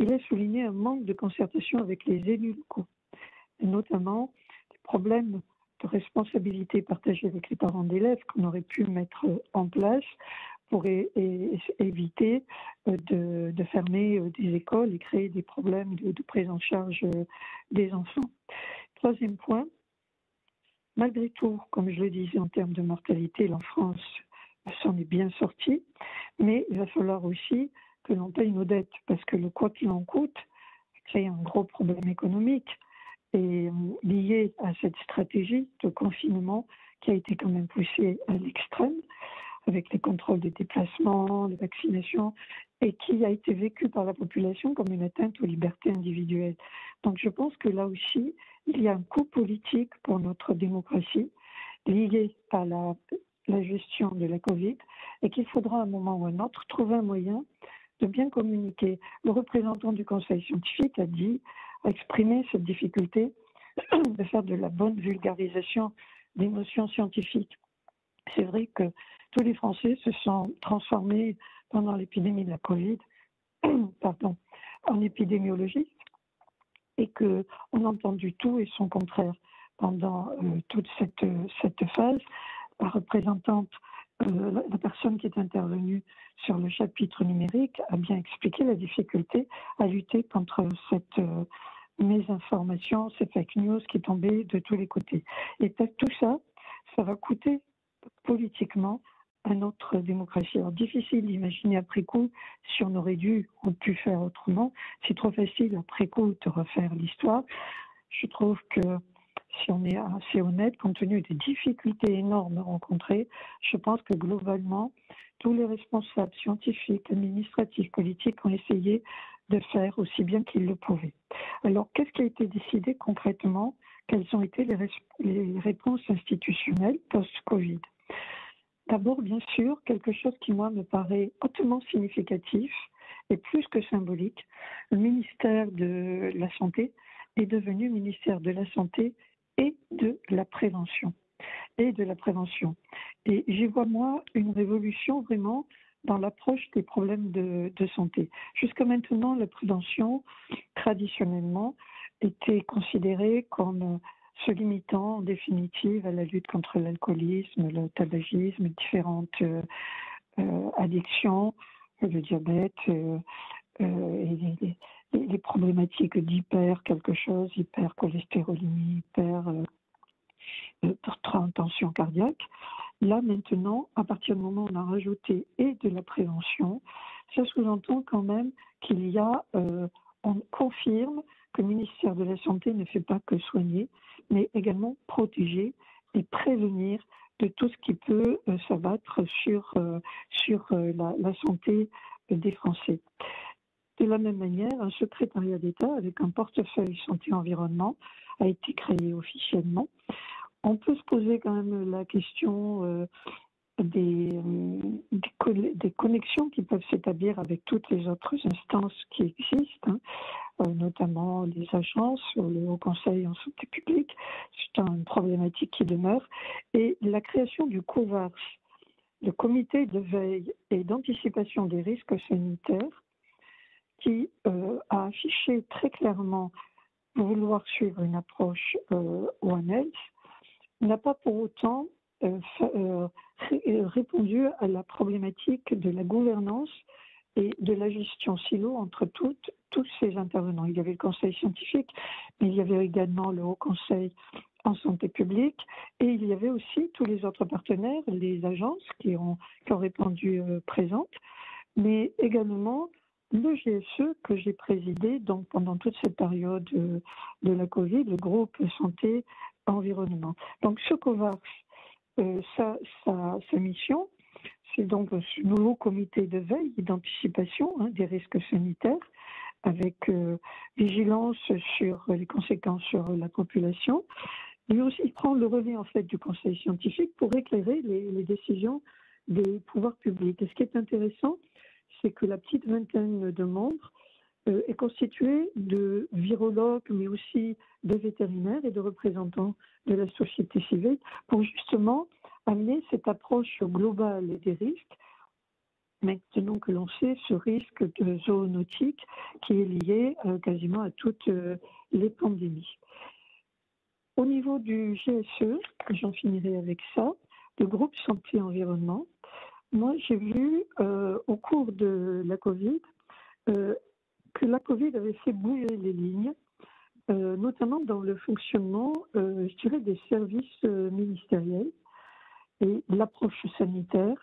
S7: il a souligné un manque de concertation avec les élus locaux, et notamment des problèmes de responsabilité partagée avec les parents d'élèves qu'on aurait pu mettre en place pour éviter de fermer des écoles et créer des problèmes de prise en charge des enfants. Troisième point, malgré tout, comme je le disais en termes de mortalité, la France s'en est bien sortie, mais il va falloir aussi que l'on paye nos dettes, parce que le quoi qu'il en coûte crée un gros problème économique et lié à cette stratégie de confinement qui a été quand même poussée à l'extrême, avec les contrôles des déplacements, les vaccinations, et qui a été vécu par la population comme une atteinte aux libertés individuelles. Donc je pense que là aussi, il y a un coût politique pour notre démocratie lié à la gestion de la Covid et qu'il faudra à un moment ou à un autre trouver un moyen de bien communiquer. Le représentant du conseil scientifique a exprimé cette difficulté de faire de la bonne vulgarisation des notions scientifiques. C'est vrai que tous les Français se sont transformés pendant l'épidémie de la Covid en épidémiologistes et qu'on a entendu tout et son contraire pendant toute cette phase. La représentante, la personne qui est intervenue sur le chapitre numérique a bien expliqué la difficulté à lutter contre cette mésinformation, ces fake news qui tombaient de tous les côtés. Et tout ça, ça va coûter politiquement à notre démocratie. Alors, difficile d'imaginer après coup si on aurait dû ou pu faire autrement. C'est trop facile après coup de refaire l'histoire. Je trouve que si on est assez honnête, compte tenu des difficultés énormes rencontrées, je pense que globalement, tous les responsables scientifiques, administratifs, politiques ont essayé de faire aussi bien qu'ils le pouvaient. Alors, qu'est-ce qui a été décidé concrètement? Quelles ont été les réponses institutionnelles post-Covid? D'abord, bien sûr, quelque chose qui, moi, me paraît hautement significatif et plus que symbolique. Le ministère de la Santé est devenu ministère de la Santé et de la prévention. Et j'y vois, moi, une révolution vraiment dans l'approche des problèmes de santé. Jusqu'à maintenant, la prévention, traditionnellement, était considérée comme se limitant en définitive à la lutte contre l'alcoolisme, le tabagisme, différentes addictions, le diabète et les problématiques hypercholestérolémie, tension cardiaque. Là, maintenant, à partir du moment où on a rajouté et de la prévention, ça sous-entend quand même qu'il y a, on confirme que le ministère de la Santé ne fait pas que soigner, mais également protéger et prévenir de tout ce qui peut s'abattre sur la santé des Français. De la même manière, un secrétariat d'État avec un portefeuille santé-environnement a été créé officiellement. On peut se poser quand même la question des connexions qui peuvent s'établir avec toutes les autres instances qui existent, notamment les agences, le Haut Conseil en santé publique. C'est une problématique qui demeure. Et la création du COVARS, le comité de veille et d'anticipation des risques sanitaires, qui a affiché très clairement vouloir suivre une approche One Health, n'a pas pour autant répondu à la problématique de la gouvernance et de la gestion silo entre tous ces intervenants. Il y avait le conseil scientifique, mais il y avait également le Haut Conseil en santé publique et il y avait aussi tous les autres partenaires, les agences qui ont répondu présentes, mais également le GSE que j'ai présidé donc pendant toute cette période de la Covid, le groupe santé environnement. Donc ce COVARS, sa mission, c'est donc ce nouveau comité de veille et d'anticipation des risques sanitaires avec vigilance sur les conséquences sur la population. Mais aussi, il prend le relais en fait du conseil scientifique pour éclairer les décisions des pouvoirs publics. Et ce qui est intéressant, c'est que la petite vingtaine de membres est constituée de virologues, mais aussi de vétérinaires et de représentants de la société civile pour justement amener cette approche globale des risques. Maintenant que l'on sait ce risque de zoonotique qui est lié quasiment à toutes les pandémies. Au niveau du GSE, j'en finirai avec ça, le groupe santé-environnement, moi j'ai vu au cours de la Covid que la Covid avait fait bouger les lignes, notamment dans le fonctionnement, je dirais, des services ministériels et l'approche sanitaire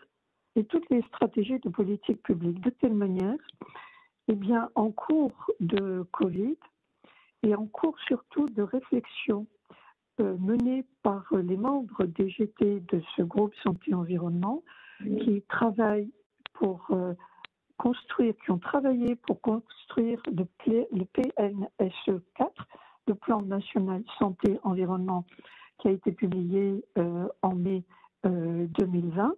S7: et toutes les stratégies de politique publique, de telle manière, eh bien, en cours de Covid et en cours surtout de réflexion menée par les membres des GT de ce groupe santé-environnement qui travaillent pour qui ont travaillé pour construire le PNSE 4, le plan national santé environnement, qui a été publié en mai 2020,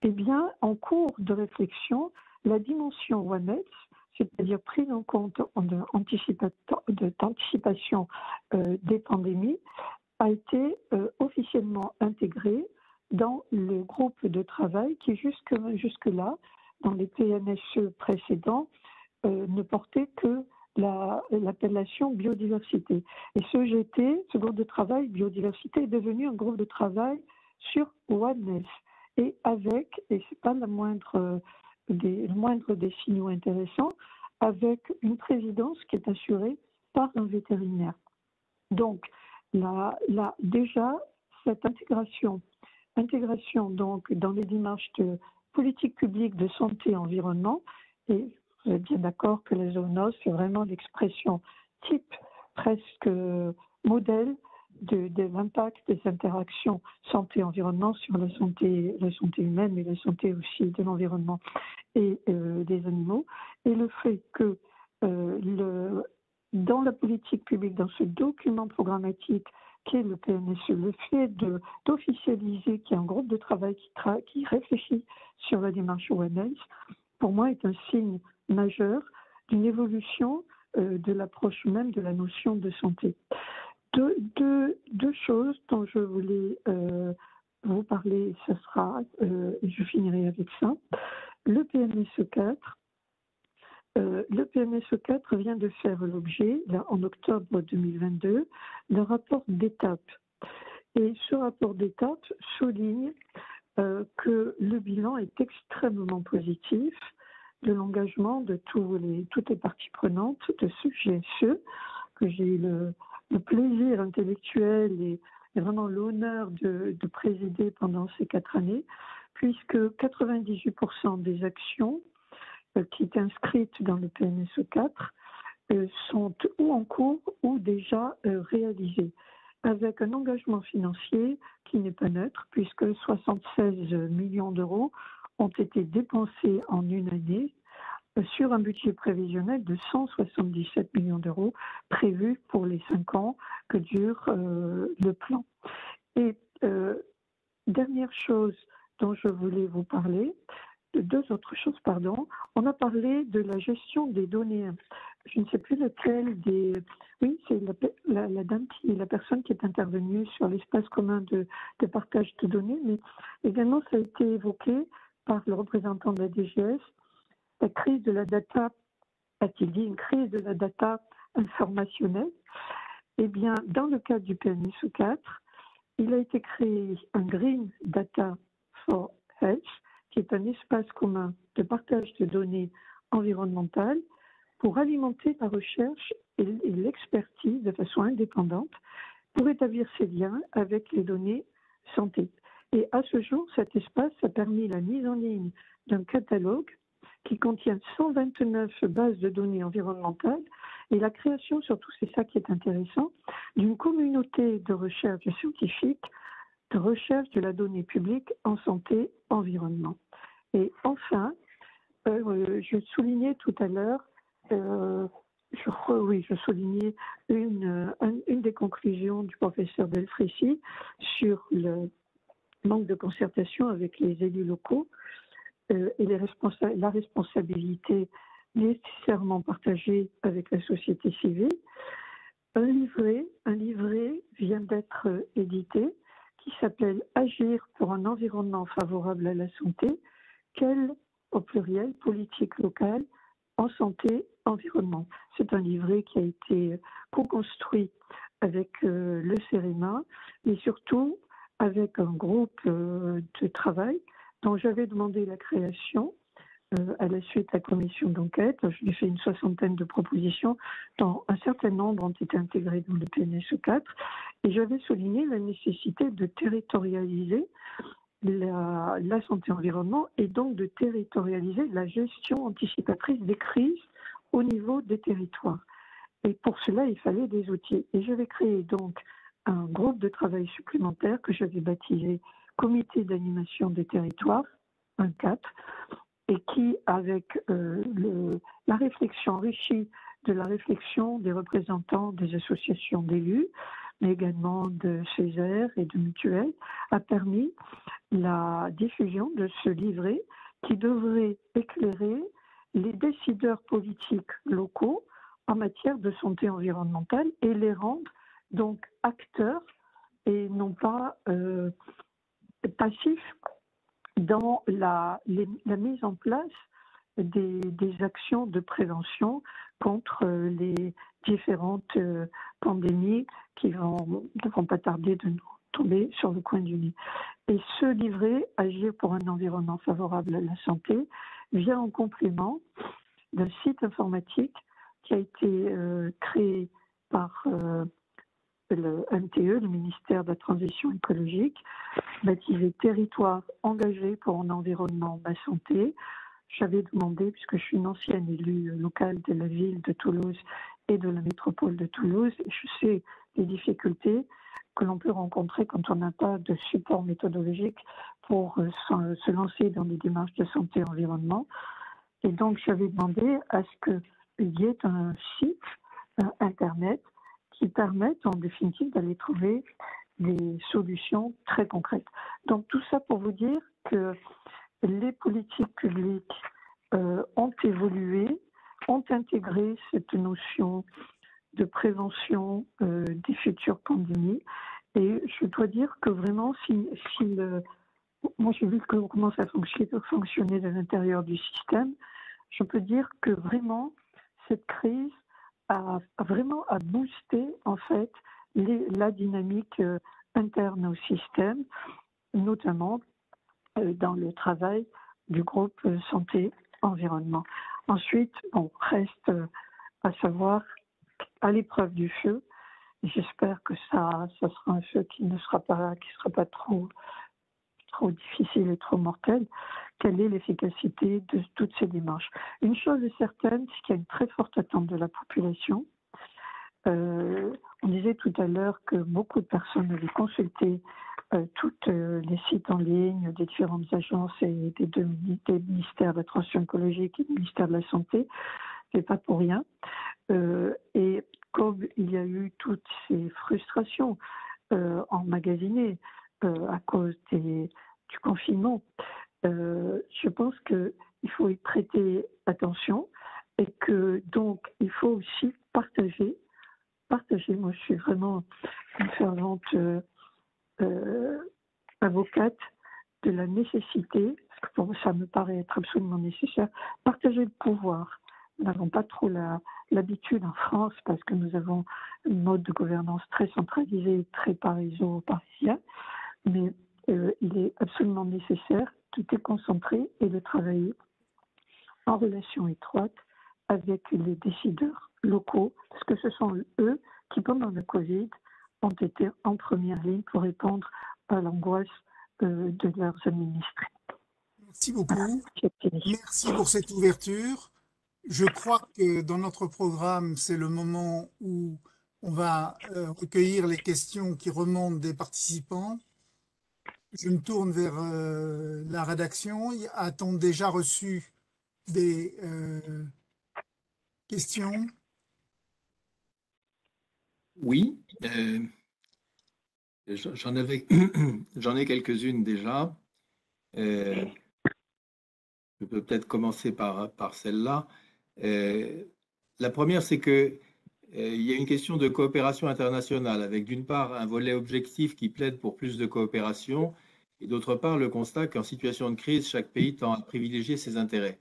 S7: eh bien, en cours de réflexion, la dimension One Health, c'est-à-dire prise en compte d'anticipation des pandémies, a été officiellement intégrée dans le groupe de travail qui jusque-là, dans les PNSE précédents, ne portait que l'appellation biodiversité. Et ce groupe de travail biodiversité est devenu un groupe de travail sur One Health. Et c'est pas le moindre des signaux intéressants, avec une présidence qui est assurée par un vétérinaire. Donc, déjà, cette intégration donc dans les démarches de politique publique de santé et environnement, et vous êtes bien d'accord que la zoonose, c'est vraiment l'expression type, presque modèle de l'impact des interactions santé-environnement sur la santé humaine, mais la santé aussi de l'environnement et des animaux. Et le fait que dans la politique publique, dans ce document programmatique qu'est le PNSE, le fait d'officialiser qu'il y a un groupe de travail qui réfléchit sur la démarche One Health, pour moi est un signe majeur d'une évolution de l'approche même de la notion de santé. Deux choses dont je voulais vous parler, je finirai avec ça. Le PNSE 4. Le PNSE 4 vient de faire l'objet, en octobre 2022, d'un rapport d'étape. Et ce rapport d'étape souligne que le bilan est extrêmement positif de l'engagement de toutes les parties prenantes de ce GSE, que j'ai eu le plaisir intellectuel et vraiment l'honneur de présider pendant ces 4 années, puisque 98% des actions qui est inscrite dans le PNSE 4 sont ou en cours ou déjà réalisées, avec un engagement financier qui n'est pas neutre, puisque 76 millions d'euros ont été dépensés en une année sur un budget prévisionnel de 177 millions d'euros prévus pour les 5 ans que dure le plan. Et dernière chose dont je voulais vous parler, deux autres choses, pardon. On a parlé de la gestion des données. Je ne sais plus lequel des... Oui, c'est la dame la personne qui est intervenue sur l'espace commun de partage de données, mais également ça a été évoqué par le représentant de la DGS, la crise de la data, a-t-il dit, une crise de la data informationnelle. Eh bien, dans le cadre du PNSE 4, il a été créé un Green Data for Health, qui est un espace commun de partage de données environnementales pour alimenter la recherche et l'expertise de façon indépendante pour établir ces liens avec les données santé. Et à ce jour, cet espace a permis la mise en ligne d'un catalogue qui contient 129 bases de données environnementales et la création, surtout c'est ça qui est intéressant, d'une communauté de recherche scientifique de recherche de la donnée publique en santé environnement. Et enfin, je soulignais tout à l'heure, je soulignais une des conclusions du professeur Delfrécy sur le manque de concertation avec les élus locaux et la responsabilité nécessairement partagée avec la société civile. Un livret vient d'être édité qui s'appelle « Agir pour un environnement favorable à la santé », quelle, au pluriel, politique locale en santé, environnement. C'est un livret qui a été co-construit avec le CEREMA, mais surtout avec un groupe de travail dont j'avais demandé la création à la suite de la commission d'enquête. Je lui ai fait une 60aine de propositions, dont un certain nombre ont été intégrées dans le PNSE 4, et j'avais souligné la nécessité de territorialiser la santé environnement et donc de territorialiser la gestion anticipatrice des crises au niveau des territoires. Et pour cela, il fallait des outils. Et j'avais créé donc un groupe de travail supplémentaire que j'avais baptisé Comité d'animation des territoires, un 4, et qui, avec la réflexion enrichie de la réflexion des représentants des associations d'élus, mais également de Césaire et de Mutuelle, a permis la diffusion de ce livret qui devrait éclairer les décideurs politiques locaux en matière de santé environnementale et les rendre donc acteurs et non pas passifs dans la mise en place des actions de prévention contre les différentes pandémies qui ne vont pas tarder de nous tomber sur le coin du nez. Et ce livret, Agir pour un environnement favorable à la santé, vient en complément d'un site informatique qui a été créé par le MTE, le ministère de la Transition écologique, baptisé Territoire engagé pour un environnement ma santé. J'avais demandé, puisque je suis une ancienne élue locale de la ville de Toulouse et de la métropole de Toulouse, et je sais les difficultés que l'on peut rencontrer quand on n'a pas de support méthodologique pour se lancer dans des démarches de santé et environnement. Et donc, j'avais demandé à ce qu'il y ait un site Internet qui permette en définitive d'aller trouver des solutions très concrètes. Donc, tout ça pour vous dire que les politiques publiques ont évolué, ont intégré cette notion de prévention des futures pandémies. Et je dois dire que vraiment, moi j'ai vu comment ça fonctionnait de l'intérieur du système, je peux dire que vraiment, cette crise a vraiment boosté en fait la dynamique interne au système, notamment dans le travail du groupe santé-environnement. Ensuite, reste à savoir, à l'épreuve du feu, j'espère que ça sera un feu qui ne sera pas trop difficile et trop mortel. Quelle est l'efficacité de toutes ces démarches? Une chose est certaine, c'est qu'il y a une très forte attente de la population. On disait tout à l'heure que beaucoup de personnes avaient consulté tous les sites en ligne des différentes agences et des ministères de la Transition écologique et du ministère de la Santé. C'est pas pour rien. Et comme il y a eu toutes ces frustrations emmagasinées à cause du confinement, je pense qu'il faut y prêter attention et que donc il faut aussi partager. Moi, je suis vraiment une fervente avocate de la nécessité, parce que pour moi, ça me paraît être absolument nécessaire, partager le pouvoir. Nous n'avons pas trop l'habitude en France, parce que nous avons un mode de gouvernance très centralisé, très parisien, mais il est absolument nécessaire de déconcentrer et de travailler en relation étroite avec les décideurs locaux, parce que ce sont eux qui, pendant le Covid, ont été en première ligne pour répondre à l'angoisse de leurs administrés.
S1: Merci beaucoup. Merci pour cette ouverture. Je crois que dans notre programme, c'est le moment où on va recueillir les questions qui remontent des participants. Je me tourne vers la rédaction. A-t-on déjà reçu des questions?
S2: Oui, j'en ai quelques-unes déjà. Je peux peut-être commencer par celle-là. La première, c'est que il y a une question de coopération internationale, avec d'une part un volet objectif qui plaide pour plus de coopération, et d'autre part le constat qu'en situation de crise, chaque pays tend à privilégier ses intérêts.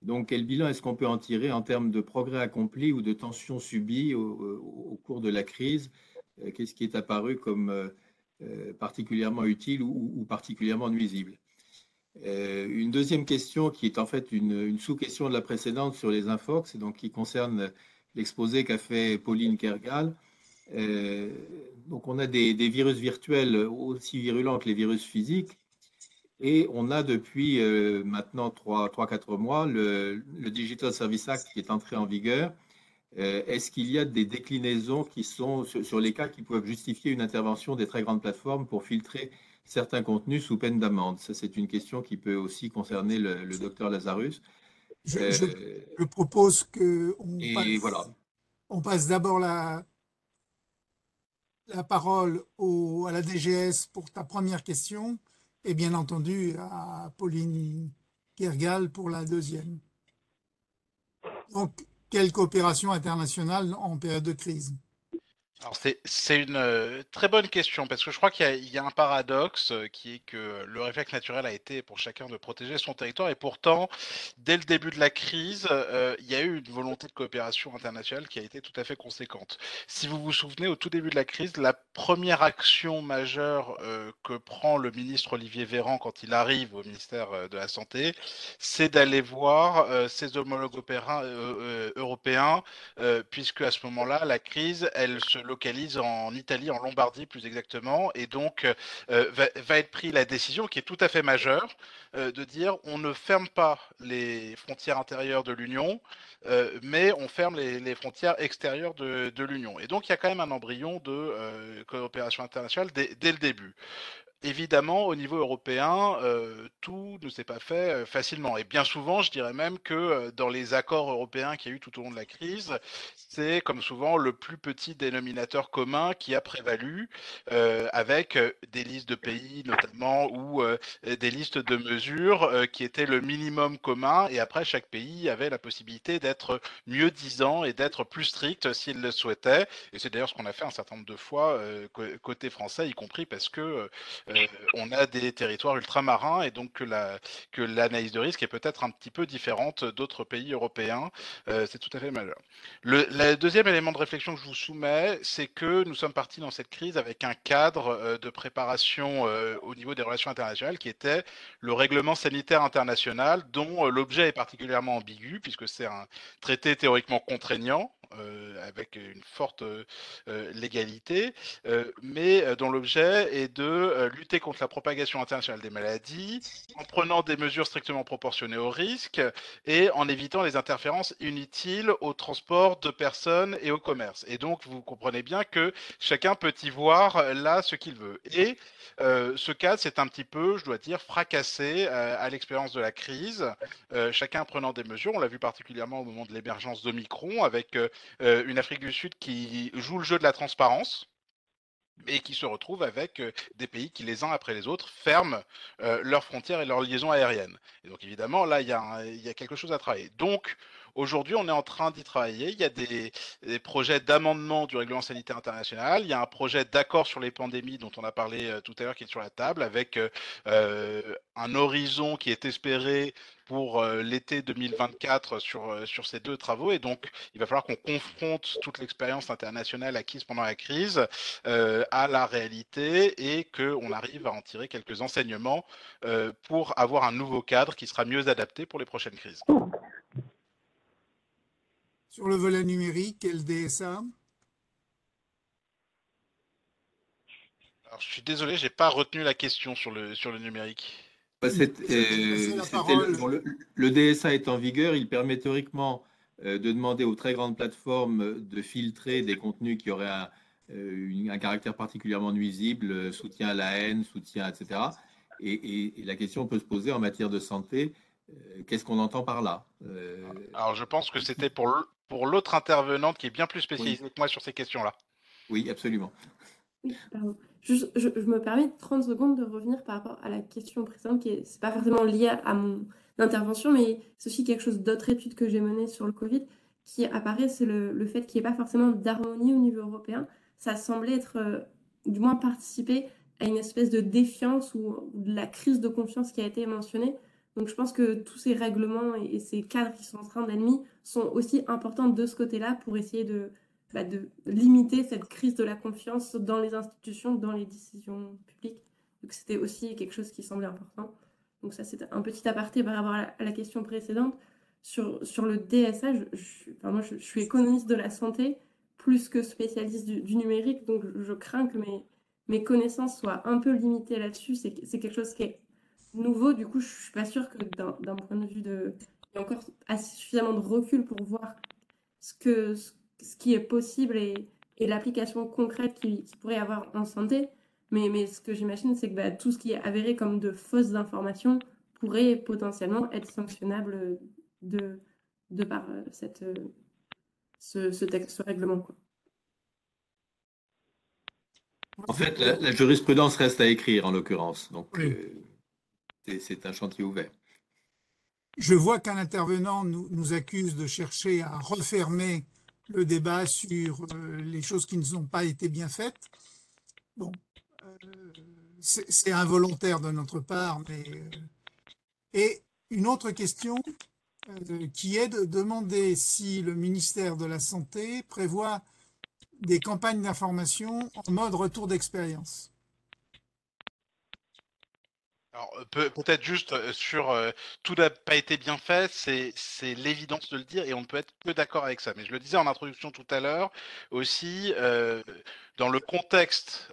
S2: Donc, quel bilan est-ce qu'on peut en tirer en termes de progrès accomplis ou de tensions subies au cours de la crise? Qu'est-ce qui est apparu comme particulièrement utile ou particulièrement nuisible? Une deuxième question qui est en fait une sous-question de la précédente sur les infox, et donc qui concerne l'exposé qu'a fait Pauline Kergal. Donc on a des virus virtuels aussi virulents que les virus physiques, et on a depuis maintenant 3-4 mois le Digital Service Act qui est entré en vigueur. Est-ce qu'il y a des déclinaisons qui sont sur les cas qui peuvent justifier une intervention des très grandes plateformes pour filtrer certains contenus sous peine d'amende? Ça, c'est une question qui peut aussi concerner le docteur Lazarus.
S1: Je propose qu'on
S2: Et voilà.
S1: passe d'abord la parole à la DGS pour ta première question et bien entendu à Pauline Kergal pour la deuxième. Donc, quelle coopération internationale en période de crise?
S4: Alors c'est une très bonne question parce que je crois qu'il y a un paradoxe qui est que le réflexe naturel a été pour chacun de protéger son territoire et pourtant dès le début de la crise il y a eu une volonté de coopération internationale qui a été tout à fait conséquente. Si vous vous souvenez au tout début de la crise, la première action majeure que prend le ministre Olivier Véran quand il arrive au ministère de la Santé, c'est d'aller voir ses homologues européens puisque à ce moment-là, la crise, elle se localise en Italie, en Lombardie plus exactement, et donc va être prise la décision qui est tout à fait majeure de dire on ne ferme pas les frontières intérieures de l'Union, mais on ferme les frontières extérieures de l'Union. Et donc il y a quand même un embryon de coopération internationale dès le début. Évidemment, au niveau européen, tout ne s'est pas fait facilement. Et bien souvent, je dirais même que dans les accords européens qu'il y a eu tout au long de la crise, c'est comme souvent le plus petit dénominateur commun qui a prévalu, avec des listes de pays notamment ou des listes de mesures qui étaient le minimum commun. Et après, chaque pays avait la possibilité d'être mieux disant et d'être plus strict s'il le souhaitait. Et c'est d'ailleurs ce qu'on a fait un certain nombre de fois côté français, y compris parce que on a des territoires ultramarins et donc que l'analyse de risque est peut-être un petit peu différente d'autres pays européens. C'est tout à fait majeur. Le deuxième élément de réflexion que je vous soumets, c'est que nous sommes partis dans cette crise avec un cadre de préparation au niveau des relations internationales qui était le règlement sanitaire international dont l'objet est particulièrement ambigu puisque c'est un traité théoriquement contraignant avec une forte légalité, mais dont l'objet est de lutter contre la propagation internationale des maladies en prenant des mesures strictement proportionnées au risque et en évitant les interférences inutiles au transport de personnes et au commerce. Et donc, vous comprenez bien que chacun peut y voir là ce qu'il veut. Et ce cadre, c'est un petit peu, je dois dire, fracassé à l'expérience de la crise, chacun prenant des mesures. On l'a vu particulièrement au moment de l'émergence d'Omicron, avec une Afrique du Sud qui joue le jeu de la transparence et qui se retrouvent avec des pays qui, les uns après les autres, ferment leurs frontières et leurs liaisons aériennes. Et donc, évidemment, là, il y a quelque chose à travailler. Donc, aujourd'hui, on est en train d'y travailler. Il y a des projets d'amendement du règlement sanitaire international. Il y a un projet d'accord sur les pandémies dont on a parlé tout à l'heure qui est sur la table, avec un horizon qui est espéré pour l'été 2024 sur ces deux travaux. Et donc, il va falloir qu'on confronte toute l'expérience internationale acquise pendant la crise à la réalité et qu'on arrive à en tirer quelques enseignements pour avoir un nouveau cadre qui sera mieux adapté pour les prochaines crises.
S1: Sur le volet numérique et le DSA?
S4: Alors, je suis désolé, j'ai pas retenu la question sur le numérique.
S2: Le DSA est en vigueur, il permet théoriquement de demander aux très grandes plateformes de filtrer des contenus qui auraient un caractère particulièrement nuisible, soutien à la haine, soutien, etc. Et la question peut se poser en matière de santé, qu'est-ce qu'on entend par là?
S4: Alors, je pense que c'était pour l'autre intervenante qui est bien plus spécialisée que moi sur ces questions-là.
S2: Oui, absolument.
S5: Oui, pardon. Je me permets 30 secondes de revenir par rapport à la question précédente, c'est pas forcément lié à mon intervention, mais c'est aussi quelque chose d'autres études que j'ai menées sur le Covid qui apparaît, c'est le fait qu'il n'y ait pas forcément d'harmonie au niveau européen. Ça semblait être, du moins participer à une espèce de défiance ou de la crise de confiance qui a été mentionnée. Donc je pense que tous ces règlements et ces cadres qui sont en train d'être mis sont aussi importants de ce côté-là pour essayer de limiter cette crise de la confiance dans les institutions, dans les décisions publiques. Donc c'était aussi quelque chose qui semblait important. Donc ça, c'est un petit aparté par rapport à la question précédente. Sur le DSA, moi, je suis économiste de la santé, plus que spécialiste du numérique, donc je crains que mes connaissances soient un peu limitées là-dessus. C'est quelque chose qui est nouveau, du coup, je ne suis pas sûre que d'un point de vue il y a encore assez suffisamment de recul pour voir ce qui est possible et l'application concrète qu'il pourrait y avoir en santé. Mais ce que j'imagine, c'est que bah, tout ce qui est avéré comme de fausses informations pourrait potentiellement être sanctionnable de par ce texte, ce règlement, quoi.
S2: En fait, la jurisprudence reste à écrire en l'occurrence, donc
S1: Oui.
S2: c'est un chantier ouvert.
S1: Je vois qu'un intervenant nous accuse de chercher à refermer le débat sur les choses qui ne sont pas été bien faites. Bon, c'est involontaire de notre part, mais et une autre question qui est de demander si le ministère de la Santé prévoit des campagnes d'information en mode retour d'expérience.
S4: Alors, peut-être juste sur tout n'a pas été bien fait, c'est l'évidence de le dire et on ne peut être que d'accord avec ça. Mais je le disais en introduction tout à l'heure aussi, dans le contexte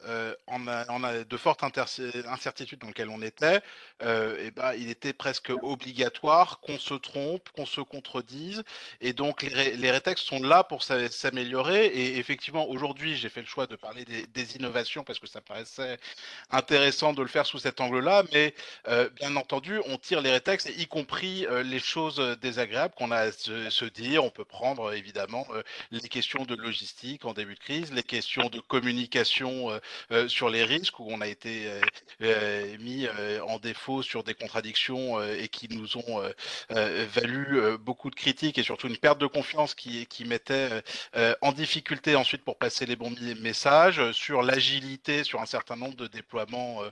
S4: on a de fortes incertitudes dans lequel on était, et ben, il était presque obligatoire qu'on se trompe, qu'on se contredise. Et donc les rétextes sont là pour s'améliorer. Et effectivement, aujourd'hui, j'ai fait le choix de parler des innovations parce que ça paraissait intéressant de le faire sous cet angle-là, mais bien entendu, on tire les rétextes, y compris les choses désagréables qu'on a à se dire. On peut prendre évidemment les questions de logistique en début de crise, les questions de communication sur les risques, où on a été mis en défaut sur des contradictions et qui nous ont valu beaucoup de critiques et surtout une perte de confiance qui mettait en difficulté ensuite pour passer les bons messages, sur l'agilité, sur un certain nombre de déploiements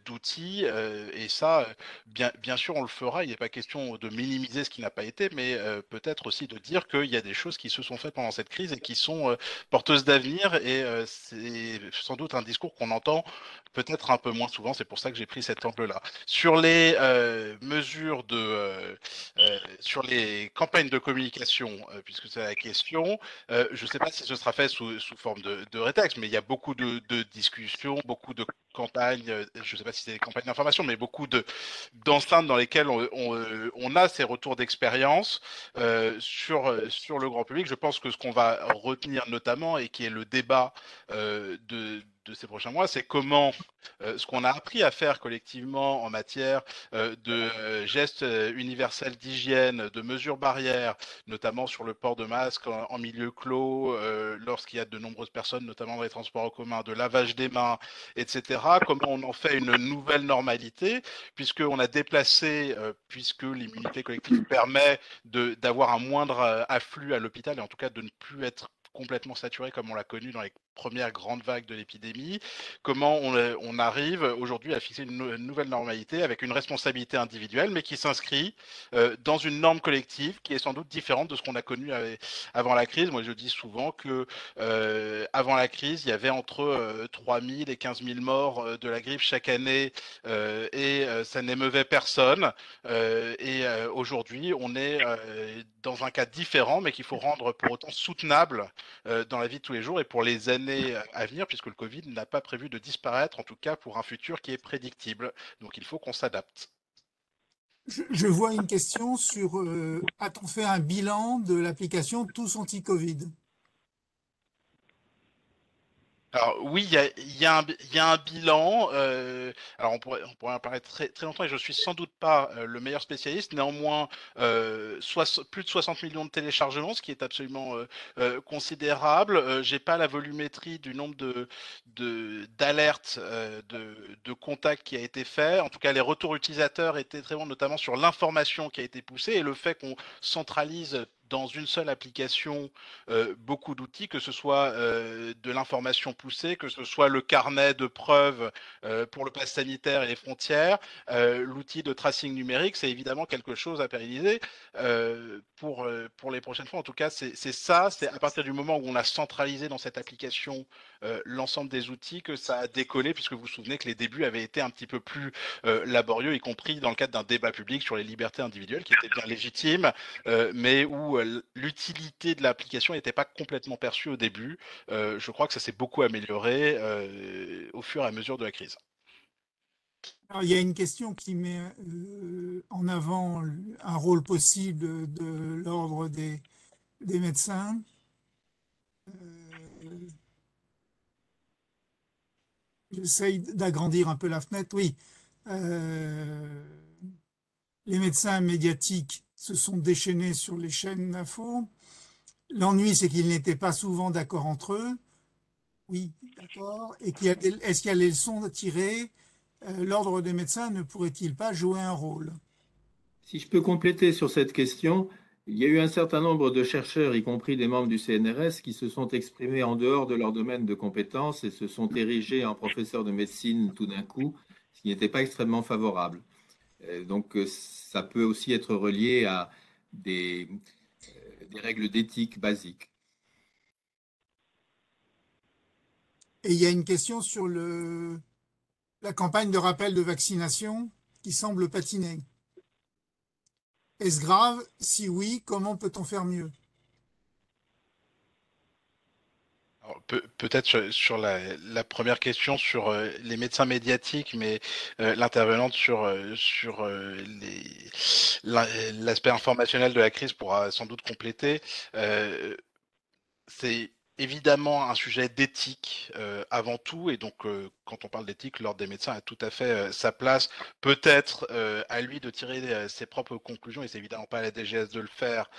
S4: d'outils. Et ça, bien sûr, on le fera. Il n'est pas question de minimiser ce qui n'a pas été, mais peut-être aussi de dire qu'il y a des choses qui se sont faites pendant cette crise et qui sont porteuses d'avenir. Et c'est sans doute un discours qu'on entend peut-être un peu moins souvent. C'est pour ça que j'ai pris cet angle-là. Sur les mesures sur les campagnes de communication, puisque c'est la question, je ne sais pas si ce sera fait sous forme de rétexte, mais il y a beaucoup de discussions, beaucoup de campagnes, je ne sais pas si c'est des campagnes d'information, mais beaucoup d'enceintes dans lesquelles on a ces retours d'expérience sur le grand public. Je pense que ce qu'on va retenir notamment, et qui est le débat de ces prochains mois, c'est comment ce qu'on a appris à faire collectivement en matière de gestes universels d'hygiène, de mesures barrières, notamment sur le port de masque en milieu clos, lorsqu'il y a de nombreuses personnes, notamment dans les transports en commun, de lavage des mains, etc. Comment on en fait une nouvelle normalité, puisqu'on a déplacé, puisque l'immunité collective permet d'avoir un moindre afflux à l'hôpital, et en tout cas de ne plus être complètement saturé comme on l'a connu dans les premières grandes vagues de l'épidémie. Comment on arrive aujourd'hui à fixer une nouvelle normalité avec une responsabilité individuelle, mais qui s'inscrit dans une norme collective qui est sans doute différente de ce qu'on a connu avant la crise. Moi, je dis souvent que avant la crise, il y avait entre 3 000 et 15 000 morts de la grippe chaque année, et ça n'émeuvait personne. Et aujourd'hui, on est dans un cas différent, mais qu'il faut rendre pour autant soutenable dans la vie de tous les jours et pour les années à venir, puisque le Covid n'a pas prévu de disparaître, en tout cas pour un futur qui est prédictible. Donc il faut qu'on s'adapte.
S1: Je vois une question sur a-t-on fait un bilan de l'application Tous Anti-Covid?
S4: Alors oui, il y a un bilan. Alors on pourrait en parler très, très longtemps et je suis sans doute pas le meilleur spécialiste. Néanmoins, plus de 60 millions de téléchargements, ce qui est absolument considérable. J'ai pas la volumétrie du nombre d'alertes, de contacts qui a été fait. En tout cas, les retours utilisateurs étaient très bons, notamment sur l'information qui a été poussée et le fait qu'on centralise dans une seule application beaucoup d'outils, que ce soit de l'information poussée, que ce soit le carnet de preuves pour le pass sanitaire et les frontières, l'outil de tracing numérique, c'est évidemment quelque chose à pérenniser pour les prochaines fois. En tout cas, c'est ça, c'est à partir du moment où on a centralisé dans cette application l'ensemble des outils que ça a décollé, puisque vous vous souvenez que les débuts avaient été un petit peu plus laborieux, y compris dans le cadre d'un débat public sur les libertés individuelles, qui était bien légitime, mais où l'utilité de l'application n'était pas complètement perçue au début. Je crois que ça s'est beaucoup amélioré au fur et à mesure de la crise.
S1: Alors, il y a une question qui met en avant un rôle possible de l'ordre des médecins. J'essaye d'agrandir un peu la fenêtre. Oui, les médecins médiatiques se sont déchaînés sur les chaînes d'info. L'ennui, c'est qu'ils n'étaient pas souvent d'accord entre eux. Oui, d'accord. Et est-ce qu'il y a des leçons à tirer? L'ordre des médecins ne pourrait-il pas jouer un rôle?
S2: Si je peux compléter sur cette question, il y a eu un certain nombre de chercheurs, y compris des membres du CNRS, qui se sont exprimés en dehors de leur domaine de compétences et se sont érigés en professeurs de médecine tout d'un coup, ce qui n'était pas extrêmement favorable. Donc, ça peut aussi être relié à des règles d'éthique basiques.
S1: Et il y a une question sur la campagne de rappel de vaccination qui semble patiner. Est-ce grave? Si oui, comment peut-on faire mieux?
S4: Alors, peut-être sur la première question sur les médecins médiatiques, mais l'intervenante sur l'aspect informationnel de la crise pourra sans doute compléter. C'est évidemment un sujet d'éthique avant tout, et donc quand on parle d'éthique, l'ordre des médecins a tout à fait sa place. Peut-être à lui de tirer ses propres conclusions, et c'est évidemment pas à la DGS de le faire,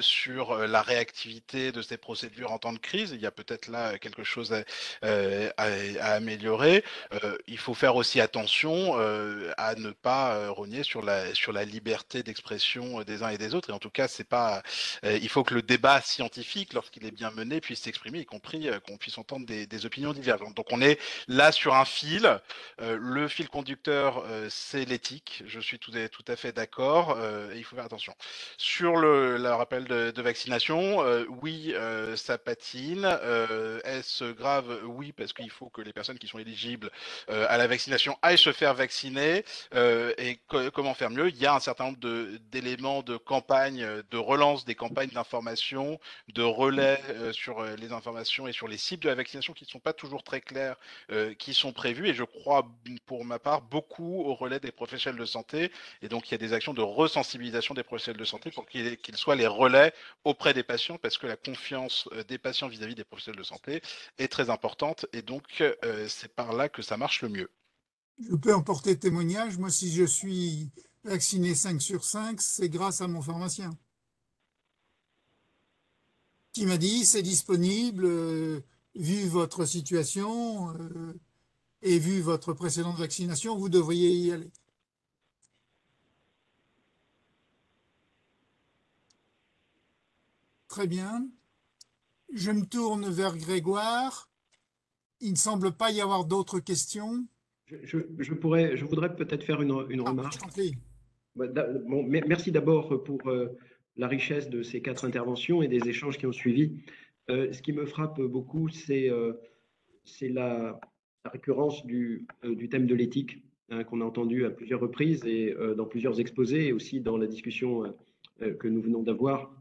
S4: sur la réactivité de ces procédures en temps de crise. Il y a peut-être là quelque chose à améliorer. Il faut faire aussi attention à ne pas rogner sur la liberté d'expression des uns et des autres, et en tout cas, c'est pas il faut que le débat scientifique, lorsqu'il est bien mené, puisse s'exprimer, y compris qu'on puisse entendre des opinions divergentes. Donc on est là sur un fil. Le fil conducteur, c'est l'éthique. Je suis tout à fait d'accord. Il faut faire attention. Sur le rappel de vaccination, oui, ça patine. Est-ce grave? Oui, parce qu'il faut que les personnes qui sont éligibles à la vaccination aillent se faire vacciner. Et comment faire mieux? Il y a un certain nombre d'éléments de campagne, de relance des campagnes d'information, de relais sur les informations et sur les cibles de la vaccination qui ne sont pas toujours très clairs, qui sont prévus. Et je crois, pour ma part, beaucoup au relais des professionnels de santé. Et donc, il y a des actions de resensibilisation des professionnels de santé pour qu'ils soient les relais auprès des patients, parce que la confiance des patients vis-à-vis des professionnels de santé est très importante. Et donc, c'est par là que ça marche le mieux.
S1: Je peux en porter témoignage. Moi, si je suis vacciné 5 sur 5, c'est grâce à mon pharmacien qui m'a dit c'est disponible, vu votre situation et vu votre précédente vaccination, vous devriez y aller. Très bien. Je me tourne vers Grégoire. Il ne semble pas y avoir d'autres questions.
S3: Je voudrais peut-être faire une
S1: Je
S3: remarque.
S1: t'en prie.
S3: Bon, merci d'abord pour la richesse de ces 4 interventions et des échanges qui ont suivi. Ce qui me frappe beaucoup, c'est la récurrence du thème de l'éthique, hein, qu'on a entendu à plusieurs reprises et dans plusieurs exposés, et aussi dans la discussion que nous venons d'avoir.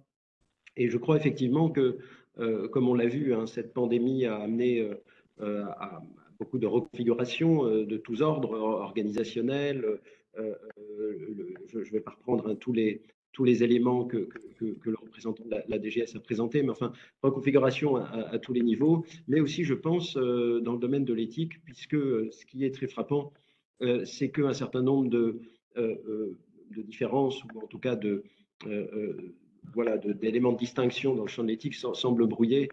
S3: Et je crois effectivement que, comme on l'a vu, hein, cette pandémie a amené à beaucoup de reconfigurations de tous ordres, organisationnels. Je ne vais pas reprendre, hein, tous les éléments que le représentant de la DGS a présentés, mais enfin, reconfiguration à tous les niveaux, mais aussi, je pense, dans le domaine de l'éthique, puisque ce qui est très frappant, c'est qu'un certain nombre de différences, ou en tout cas voilà, d'éléments de distinction dans le champ de l'éthique semblent brouillés.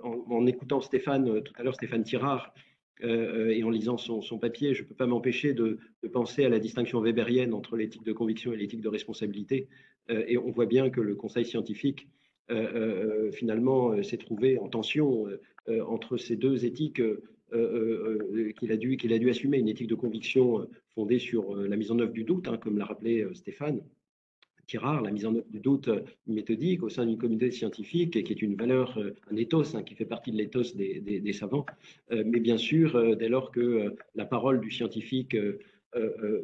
S3: En écoutant Stéphane, tout à l'heure, Stéphane Tirard, et en lisant son papier, je ne peux pas m'empêcher de penser à la distinction weberienne entre l'éthique de conviction et l'éthique de responsabilité. Et on voit bien que le conseil scientifique, finalement, s'est trouvé en tension entre ces deux éthiques qu'il a dû assumer. Une éthique de conviction fondée sur la mise en œuvre du doute, hein, comme l'a rappelé Stéphane Tirard, la mise en œuvre du doute méthodique au sein d'une communauté scientifique, qui est une valeur, un ethos, hein, qui fait partie de l'ethos des savants. Mais bien sûr, dès lors que la parole du scientifique,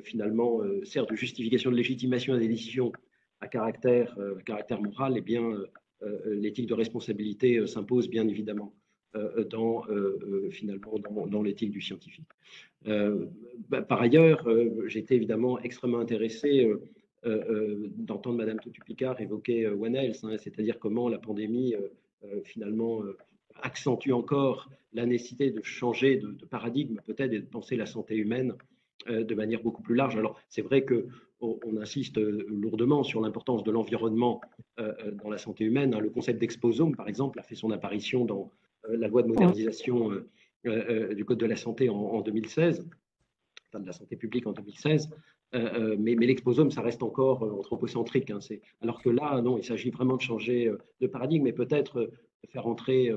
S3: finalement, sert de justification de légitimation des décisions à caractère moral, eh bien, l'éthique de responsabilité s'impose bien évidemment finalement dans l'éthique du scientifique. Par ailleurs, j'étais évidemment extrêmement intéressé d'entendre Madame Totu-Picard évoquer One Health, hein, c'est-à-dire comment la pandémie finalement accentue encore la nécessité de changer de paradigme peut-être et de penser la santé humaine de manière beaucoup plus large. Alors, c'est vrai qu'on insiste lourdement sur l'importance de l'environnement dans la santé humaine. Le concept d'exposome, par exemple, a fait son apparition dans la loi de modernisation du Code de la santé en 2016, enfin de la santé publique en 2016. Mais l'exposome, ça reste encore anthropocentrique. Alors que là, non, il s'agit vraiment de changer de paradigme et peut-être de faire entrer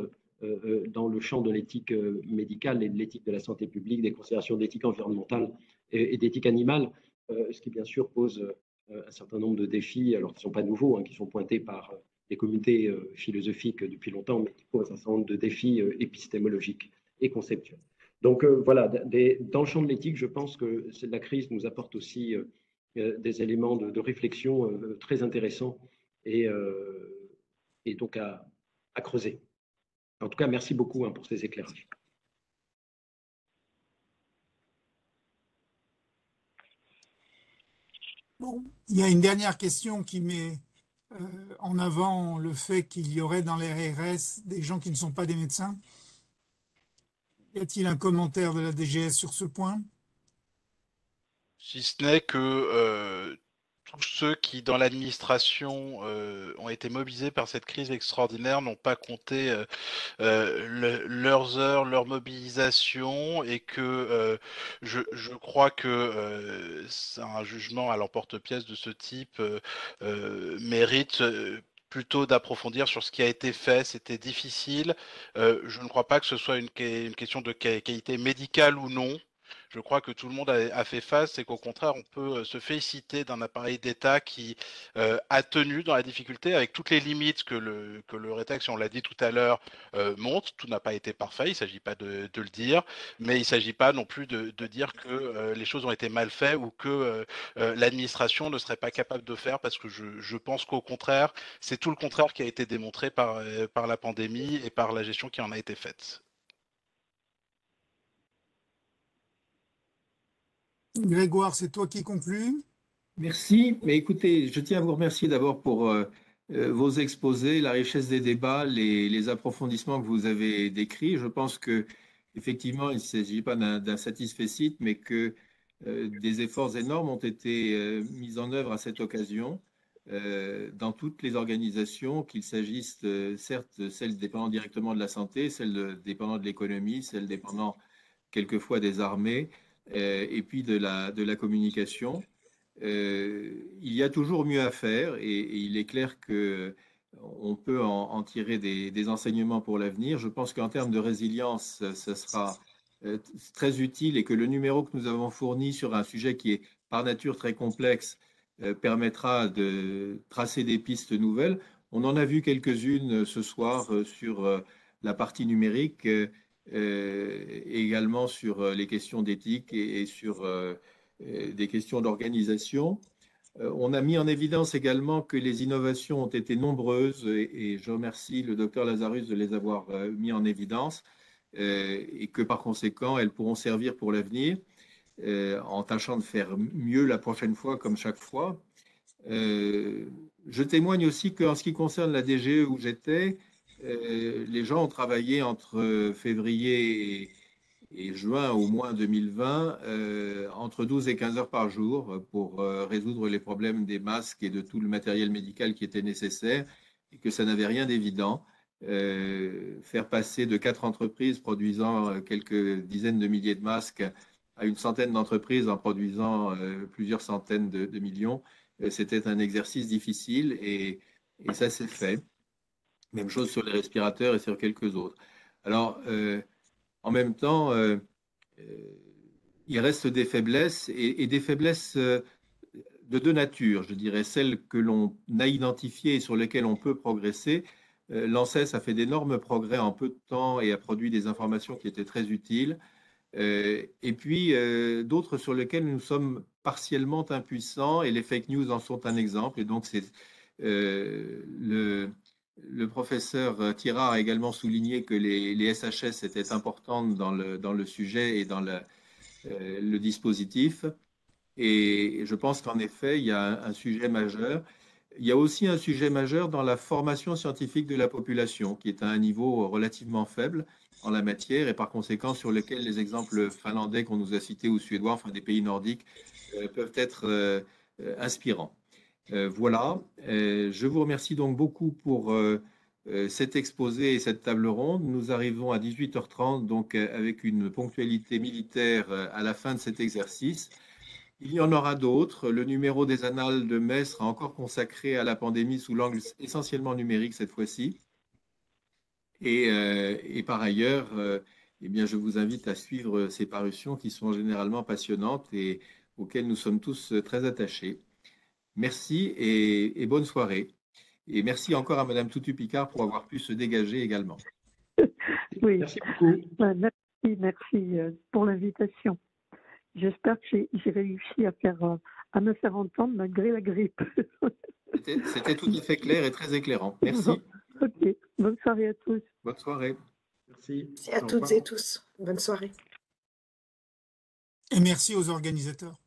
S3: dans le champ de l'éthique médicale et de l'éthique de la santé publique, des considérations d'éthique environnementale et d'éthique animale, ce qui bien sûr pose un certain nombre de défis, alors qui ne sont pas nouveaux, qui sont pointés par les communautés philosophiques depuis longtemps, mais qui posent un certain nombre de défis épistémologiques et conceptuels. Donc voilà, dans le champ de l'éthique, je pense que la crise nous apporte aussi des éléments de réflexion très intéressants et donc à creuser. En tout cas, merci beaucoup pour ces éclairages.
S1: Bon, il y a une dernière question qui met en avant le fait qu'il y aurait dans les RS des gens qui ne sont pas des médecins. Y a-t-il un commentaire de la DGS sur ce point?
S4: Si ce n'est que tous ceux qui, dans l'administration, ont été mobilisés par cette crise extraordinaire n'ont pas compté leurs heures, leur mobilisation, et que je crois que un jugement à l'emporte-pièce de ce type mérite plutôt d'approfondir sur ce qui a été fait. C'était difficile. Je ne crois pas que ce soit une question de qualité médicale ou non. Je crois que tout le monde a fait face et qu'au contraire, on peut se féliciter d'un appareil d'État qui a tenu dans la difficulté avec toutes les limites que le rétexte, on l'a dit tout à l'heure, montre. Tout n'a pas été parfait, il ne s'agit pas de le dire, mais il ne s'agit pas non plus de dire que les choses ont été mal faites ou que l'administration ne serait pas capable de faire, parce que je pense qu'au contraire, c'est tout le contraire qui a été démontré par la pandémie et par la gestion qui en a été faite.
S1: Grégoire, c'est toi qui conclus.
S2: Merci. Mais écoutez, je tiens à vous remercier d'abord pour vos exposés, la richesse des débats, les approfondissements que vous avez décrits. Je pense que effectivement, il ne s'agit pas d'un satisfecit, mais que des efforts énormes ont été mis en œuvre à cette occasion dans toutes les organisations, qu'il s'agisse certes celles dépendant directement de la santé, celles dépendant de l'économie, celles dépendant quelquefois des armées, et puis de la communication. Il y a toujours mieux à faire et il est clair qu'on peut en tirer des enseignements pour l'avenir. Je pense qu'en termes de résilience, ça sera très utile et que le numéro que nous avons fourni sur un sujet qui est par nature très complexe permettra de tracer des pistes nouvelles. On en a vu quelques-unes ce soir sur la partie numérique, également sur les questions d'éthique et sur des questions d'organisation. On a mis en évidence également que les innovations ont été nombreuses et je remercie le docteur Lazarus de les avoir mis en évidence et que par conséquent, elles pourront servir pour l'avenir en tâchant de faire mieux la prochaine fois comme chaque fois. Je témoigne aussi qu'en ce qui concerne la DGE où j'étais, les gens ont travaillé entre février et juin au moins 2020, entre 12 et 15 heures par jour pour résoudre les problèmes des masques et de tout le matériel médical qui était nécessaire et que ça n'avait rien d'évident. Faire passer de 4 entreprises produisant quelques dizaines de milliers de masques à une centaine d'entreprises en produisant plusieurs centaines de millions, c'était un exercice difficile et ça s'est fait. Même chose sur les respirateurs et sur quelques autres. Alors, en même temps, il reste des faiblesses et des faiblesses de deux natures, je dirais, celles que l'on a identifiées et sur lesquelles on peut progresser. L'ANSES a fait d'énormes progrès en peu de temps et a produit des informations qui étaient très utiles. Et puis d'autres sur lesquelles nous sommes partiellement impuissants et les fake news en sont un exemple. Et donc, c'est le professeur Thirard a également souligné que les SHS étaient importantes dans le sujet et dans le dispositif. Et je pense qu'en effet, il y a un sujet majeur. il y a aussi un sujet majeur dans la formation scientifique de la population, qui est à un niveau relativement faible en la matière et par conséquent sur lequel les exemples finlandais qu'on nous a cités ou suédois, enfin des pays nordiques, peuvent être inspirants. Voilà, je vous remercie donc beaucoup pour cet exposé et cette table ronde. Nous arrivons à 18h30, donc avec une ponctualité militaire à la fin de cet exercice. Il y en aura d'autres. Le numéro des Annales de mai sera encore consacré à la pandémie sous l'angle essentiellement numérique cette fois-ci. Et par ailleurs, eh bien, je vous invite à suivre ces parutions qui sont généralement passionnantes et auxquelles nous sommes tous très attachés. Merci et bonne soirée. Et merci encore à Madame Toutu-Picard pour avoir pu se dégager également.
S7: Oui.
S3: Merci beaucoup.
S7: Merci pour l'invitation. J'espère que j'ai réussi à me faire entendre malgré la grippe.
S2: C'était tout à fait clair et très éclairant. Merci.
S7: Ok, bonne soirée à tous.
S2: Bonne soirée.
S3: Merci.
S8: Merci à toutes et tous. Bonne soirée.
S1: Et merci aux organisateurs.